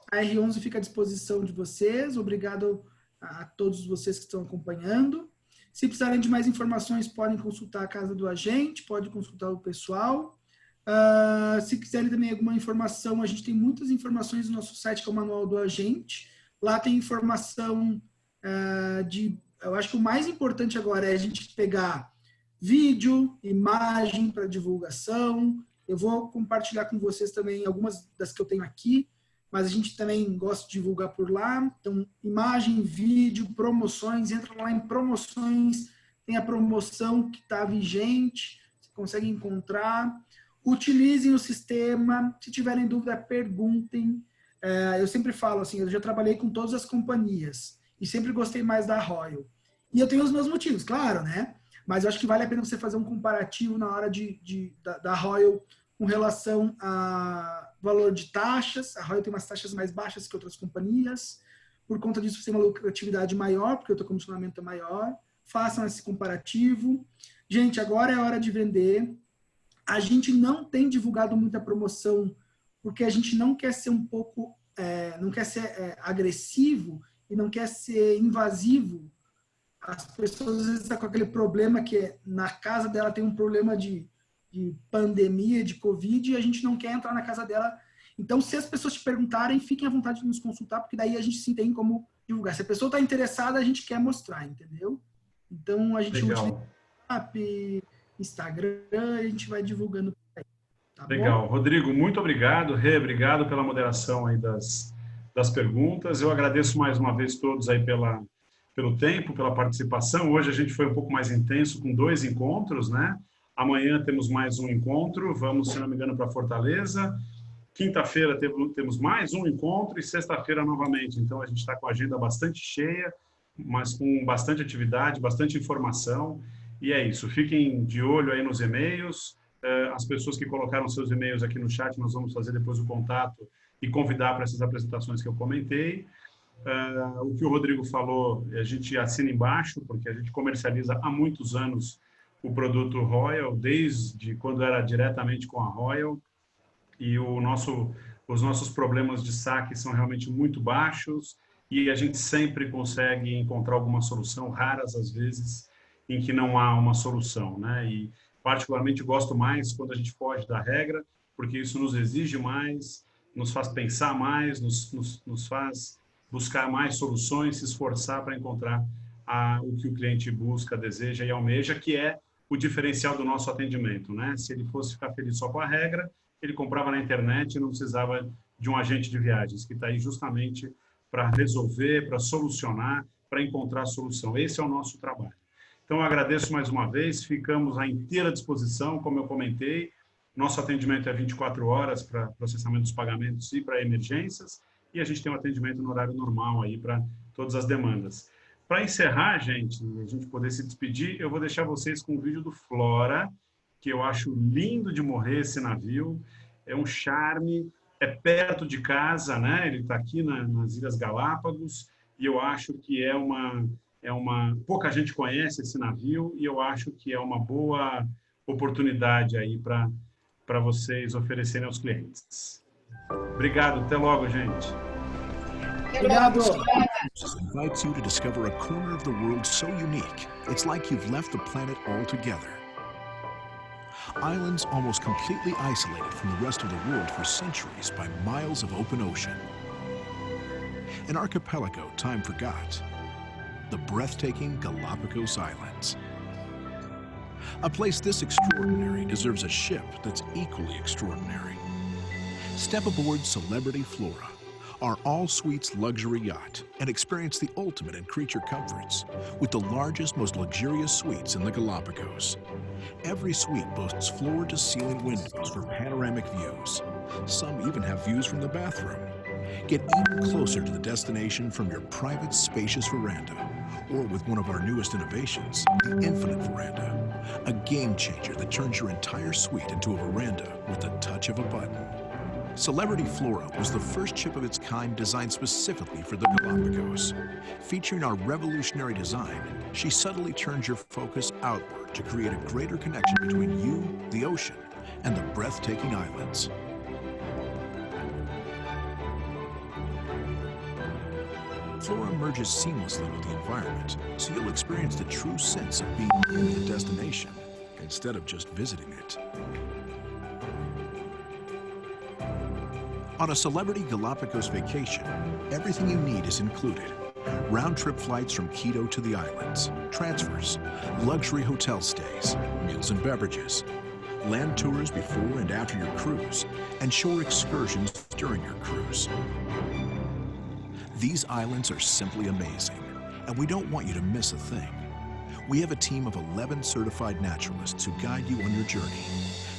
A R11 fica à disposição de vocês. Obrigado a todos vocês que estão acompanhando. Se precisarem de mais informações, podem consultar a casa do agente, pode consultar o pessoal. Se quiserem também alguma informação, a gente tem muitas informações no nosso site, que é o Manual do Agente. Lá tem informação eu acho que o mais importante agora é a gente pegar vídeo, imagem para divulgação. Eu vou compartilhar com vocês também algumas das que eu tenho aqui, mas a gente também gosta de divulgar por lá. Então, imagem, vídeo, promoções, entra lá em promoções, tem a promoção que está vigente, você consegue encontrar. Utilizem o sistema, se tiverem dúvida, perguntem. Eu sempre falo assim, eu já trabalhei com todas as companhias e sempre gostei mais da Royal. E eu tenho os meus motivos, claro, né? Mas eu acho que vale a pena você fazer um comparativo na hora da Royal com relação a valor de taxas. A Royal tem umas taxas mais baixas que outras companhias. Por conta disso, você tem uma lucratividade maior, porque o teu comissionamento é maior. Façam esse comparativo. Gente, agora é hora de vender. A gente não tem divulgado muita promoção, porque a gente não quer ser não quer ser agressivo e não quer ser invasivo. As pessoas às vezes estão com aquele problema que na casa dela tem um problema de pandemia, de Covid, e a gente não quer entrar na casa dela. Então, se as pessoas te perguntarem, fiquem à vontade de nos consultar, porque daí a gente sim tem como divulgar. Se a pessoa está interessada, a gente quer mostrar, entendeu? Então, a gente utiliza o WhatsApp, Instagram, a gente vai divulgando por aí. Tá Legal. bom? Rodrigo, muito obrigado. Rê, obrigado pela moderação aí das perguntas. Eu agradeço mais uma vez todos aí pelo tempo, pela participação. Hoje a gente foi um pouco mais intenso com 2 encontros, né? Amanhã temos mais um encontro, vamos, se não me engano, para Fortaleza. Quinta-feira temos mais um encontro e sexta-feira novamente. Então a gente está com a agenda bastante cheia, mas com bastante atividade, bastante informação. E é isso, fiquem de olho aí nos e-mails. As pessoas que colocaram seus e-mails aqui no chat, nós vamos fazer depois o contato e convidar para essas apresentações que eu comentei. O que o Rodrigo falou, a gente assina embaixo, porque a gente comercializa há muitos anos o produto Royal, desde quando era diretamente com a Royal, e os nossos problemas de saque são realmente muito baixos, e a gente sempre consegue encontrar alguma solução, raras às vezes, em que não há uma solução, né? E particularmente gosto mais quando a gente foge da regra, porque isso nos exige mais, nos faz pensar mais, nos faz buscar mais soluções, se esforçar para encontrar o que o cliente busca, deseja e almeja, que é o diferencial do nosso atendimento, né? Se ele fosse ficar feliz só com a regra, ele comprava na internet e não precisava de um agente de viagens, que está aí justamente para resolver, para solucionar, para encontrar a solução. Esse é o nosso trabalho. Então, eu agradeço mais uma vez, ficamos à inteira disposição, como eu comentei, Nosso atendimento é 24 horas para processamento dos pagamentos e para emergências, e a gente tem um atendimento no horário normal aí para todas as demandas. Para encerrar, gente, a gente poder se despedir, eu vou deixar vocês com um vídeo do Flora, que eu acho lindo de morrer esse navio, é um charme, é perto de casa, né? Ele está aqui nas Ilhas Galápagos, e eu acho que pouca gente conhece esse navio, e eu acho que é uma boa oportunidade aí para vocês oferecerem aos clientes. Obrigado, até logo, gente. Obrigado. Invites you to discover a corner of the world so unique, it's like you've left the planet altogether. Islands almost completely isolated from the rest of the world for centuries by miles of open ocean. An archipelago time forgot, the breathtaking Galapagos Islands. A place this extraordinary deserves a ship that's equally extraordinary. Step aboard Celebrity Flora, our all-suites luxury yacht, and experience the ultimate in creature comforts with the largest, most luxurious suites in the Galapagos. Every suite boasts floor-to-ceiling windows for panoramic views. Some even have views from the bathroom. Get even closer to the destination from your private, spacious veranda, or with one of our newest innovations, the Infinite Veranda, a game changer that turns your entire suite into a veranda with the touch of a button. Celebrity Flora was the first ship of its kind designed specifically for the Galapagos. Featuring our revolutionary design, she subtly turns your focus outward to create a greater connection between you, the ocean, and the breathtaking islands. Flora merges seamlessly with the environment, so you'll experience the true sense of being in the destination instead of just visiting it. On a Celebrity Galapagos vacation, everything you need is included. Round-trip flights from Quito to the islands, transfers, luxury hotel stays, meals and beverages, land tours before and after your cruise, and shore excursions during your cruise. These islands are simply amazing, and we don't want you to miss a thing. We have a team of 11 certified naturalists who guide you on your journey.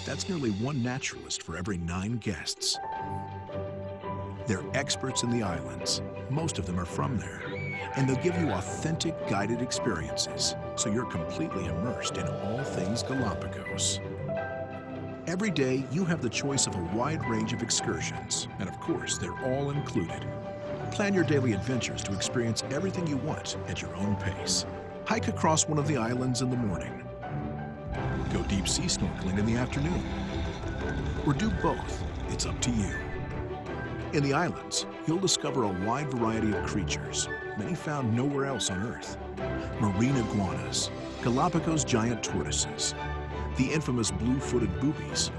That's nearly one naturalist for every 9 guests. They're experts in the islands. Most of them are from there. And they'll give you authentic guided experiences, so you're completely immersed in all things Galapagos. Every day, you have the choice of a wide range of excursions, and of course, they're all included. Plan your daily adventures to experience everything you want at your own pace. Hike across one of the islands in the morning. Go deep sea snorkeling in the afternoon. Or do both. It's up to you. In the islands, you'll discover a wide variety of creatures, many found nowhere else on Earth. Marine iguanas, Galapagos giant tortoises, the infamous blue-footed boobies.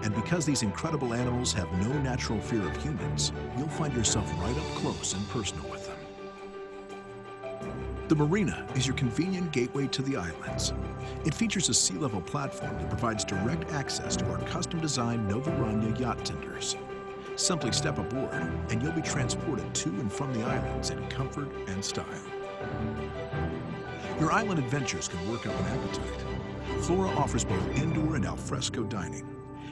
And because these incredible animals have no natural fear of humans, you'll find yourself right up close and personal with them. The Marina is your convenient gateway to the islands. It features a sea-level platform that provides direct access to our custom-designed Novarania yacht tenders. Simply step aboard, and you'll be transported to and from the islands in comfort and style. Your island adventures can work up an appetite. Flora offers both indoor and alfresco dining,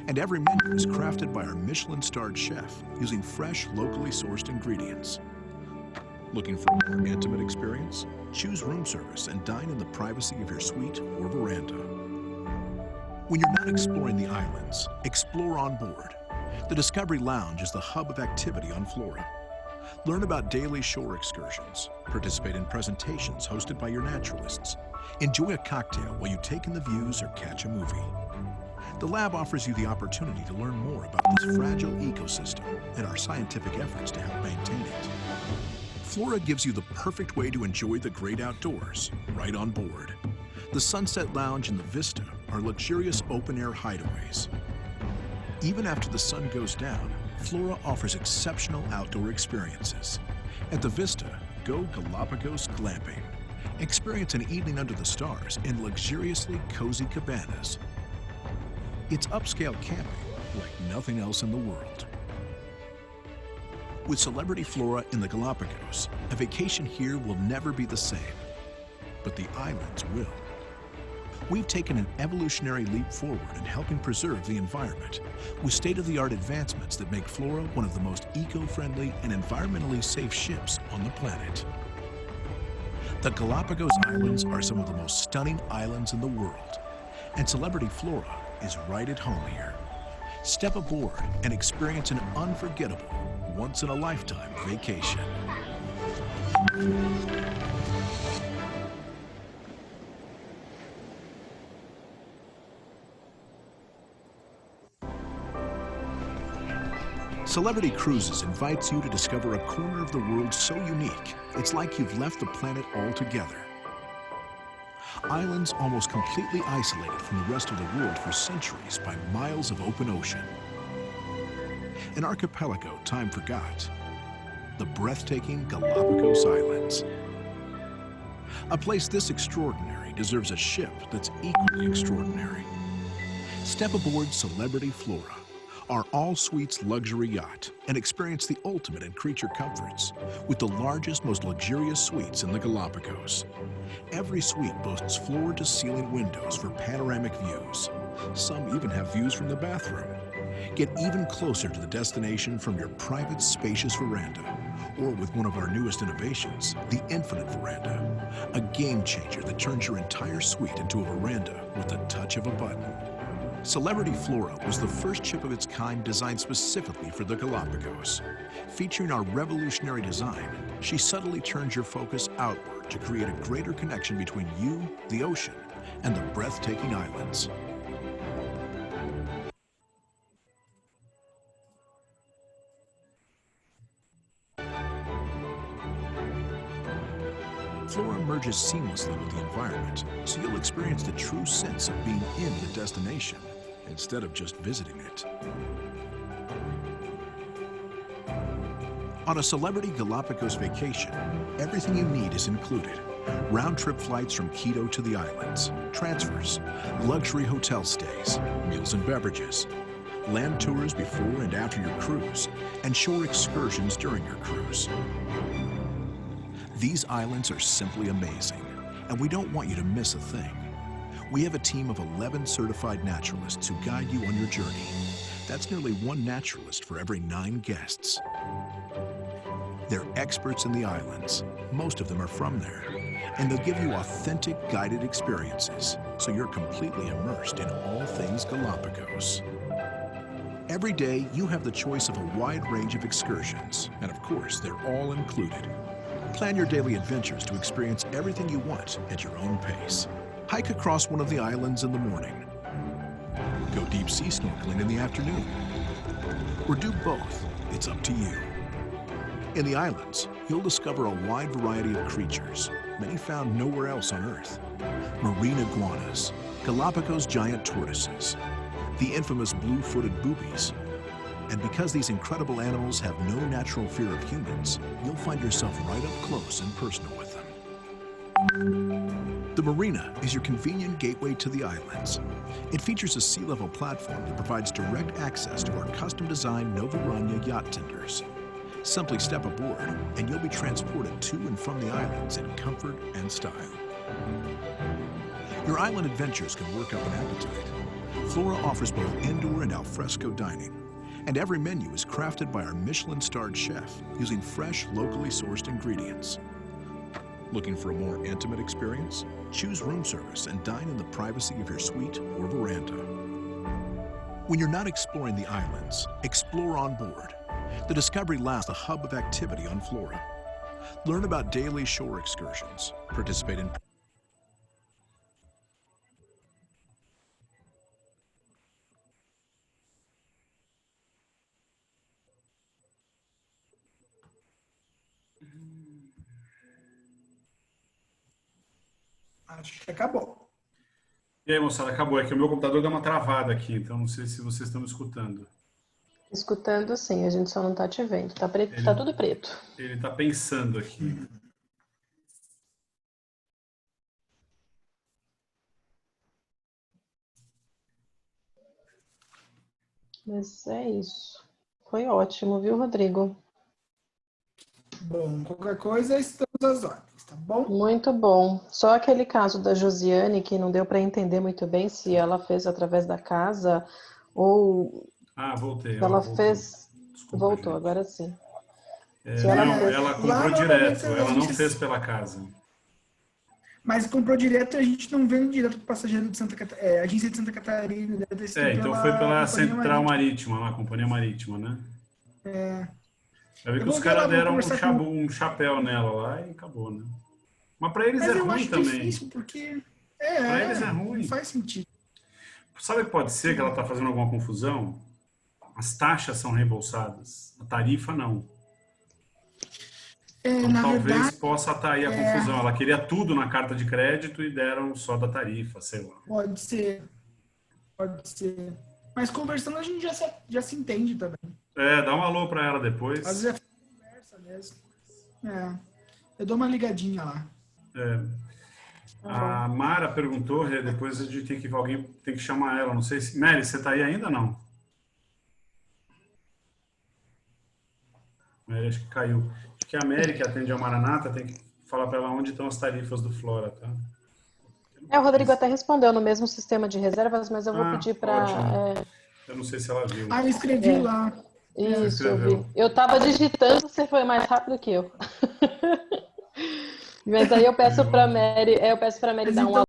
and every menu is crafted by our Michelin-starred chef using fresh, locally sourced ingredients. Looking for a more intimate experience? Choose room service and dine in the privacy of your suite or veranda. When you're not exploring the islands, explore on board. The Discovery Lounge is the hub of activity on Flora. Learn about daily shore excursions, participate in presentations hosted by your naturalists, enjoy a cocktail while you take in the views or catch a movie. The lab offers you the opportunity to learn more about this fragile ecosystem and our scientific efforts to help maintain it. Flora gives you the perfect way to enjoy the great outdoors, right on board. The Sunset Lounge and the Vista are luxurious open-air hideaways. Even after the sun goes down, Flora offers exceptional outdoor experiences. At the Vista, go Galapagos glamping. Experience an evening under the stars in luxuriously cozy cabanas. It's upscale camping like nothing else in the world. With Celebrity Flora in the Galapagos, a vacation here will never be the same, but the islands will. We've taken an evolutionary leap forward in helping preserve the environment with state-of-the-art advancements that make Flora one of the most eco-friendly and environmentally safe ships on the planet. The Galapagos Islands are some of the most stunning islands in the world, and Celebrity Flora is right at home here. Step aboard and experience an unforgettable, once-in-a-lifetime vacation. Celebrity Cruises invites you to discover a corner of the world so unique, it's like you've left the planet altogether. Islands almost completely isolated from the rest of the world for centuries by miles of open ocean. An archipelago time forgot. The breathtaking Galapagos Islands. A place this extraordinary deserves a ship that's equally extraordinary. Step aboard Celebrity Flora, our all-suites luxury yacht, and experience the ultimate in creature comforts with the largest, most luxurious suites in the Galapagos. Every suite boasts floor-to-ceiling windows for panoramic views. Some even have views from the bathroom. Get even closer to the destination from your private, spacious veranda, or with one of our newest innovations, the Infinite Veranda, a game changer that turns your entire suite into a veranda with the touch of a button. Celebrity Flora was the first ship of its kind designed specifically for the Galapagos. Featuring our revolutionary design, she subtly turns your focus outward to create a greater connection between you, the ocean, and the breathtaking islands. Flora merges seamlessly with the environment, so you'll experience the true sense of being in the destination instead of just visiting it. On a Celebrity Galapagos vacation, everything you need is included. Round-trip flights from Quito to the islands, transfers, luxury hotel stays, meals and beverages, land tours before and after your cruise, and shore excursions during your cruise. These islands are simply amazing, and we don't want you to miss a thing. We have a team of 11 certified naturalists who guide you on your journey. That's nearly one naturalist for every 9 guests. They're experts in the islands. Most of them are from there, and they'll give you authentic guided experiences, so you're completely immersed in all things Galapagos. Every day, you have the choice of a wide range of excursions, and of course, they're all included. Plan your daily adventures to experience everything you want at your own pace. Hike across one of the islands in the morning. Go deep sea snorkeling in the afternoon. Or do both. It's up to you. In the islands, you'll discover a wide variety of creatures, many found nowhere else on Earth. Marine iguanas, Galapagos giant tortoises, the infamous blue-footed boobies. And because these incredible animals have no natural fear of humans, you'll find yourself right up close and personal with them. The Marina is your convenient gateway to the islands. It features a sea-level platform that provides direct access to our custom-designed Nova Rania yacht tenders. Simply step aboard, and you'll be transported to and from the islands in comfort and style. Your island adventures can work up an appetite. Flora offers both indoor and alfresco dining, and every menu is crafted by our Michelin-starred chef using fresh, locally sourced ingredients. Looking for a more intimate experience? Choose room service and dine in the privacy of your suite or veranda. When you're not exploring the islands, explore on board. The Discovery Lounge is the hub of activity on Flora. Learn about daily shore excursions, participate in Acho que acabou. E aí, moçada, acabou. É que o meu computador deu uma travada aqui, então não sei se vocês estão me escutando. Escutando sim, a gente só não tá te vendo. Tá preto, tá tudo preto. Ele está pensando aqui. Mas é isso. Foi ótimo, viu, Rodrigo? Bom, qualquer coisa, estamos às ordens. tá bom? Muito bom. Só aquele caso da Josiane, que não deu para entender muito bem se ela fez através da casa ou Voltei. se ela Voltou. fez. Desculpa, Voltou, gente. agora sim. É, ela não, fez- ela Lá, comprou normalmente, direto, a ela não gente- fez pela casa. Mas comprou direto e a gente não vende direto para o passageiro de Santa Catarina. Agência de Santa Catarina, deve ser Então foi pela Companhia Central Marítima. Marítima, lá, Companhia Marítima, né? Eu vi Eu que os vou ver lá, caras vou deram conversar com... um chapéu nela lá e acabou, né? Mas para eles Mas é eu ruim acho também. difícil, porque... Para eles é não ruim. faz sentido. Sabe que pode ser que ela está fazendo alguma confusão? As taxas são reembolsadas, a tarifa não. Então Na talvez verdade, possa estar aí a confusão. Ela queria tudo na carta de crédito e deram só da tarifa, sei lá. pode ser. Pode ser. Mas conversando a gente já se entende também. Dá um alô para ela depois. Às vezes é conversa mesmo. Eu dou uma ligadinha lá. A Mara perguntou, Rê, depois alguém tem que chamar ela. Não sei se. Mary, você está aí ainda ou não? Mary, acho que caiu. Acho que a Mary, que atende a Maranata, tem que falar para ela onde estão as tarifas do Flora, tá? O Rodrigo até respondeu no mesmo sistema de reservas, mas eu vou pedir para. Ótimo. Eu não sei se ela viu. Eu escrevi lá. Isso, eu vi. Eu estava digitando, você foi mais rápido que eu. Mas aí eu peço para a Mary dar um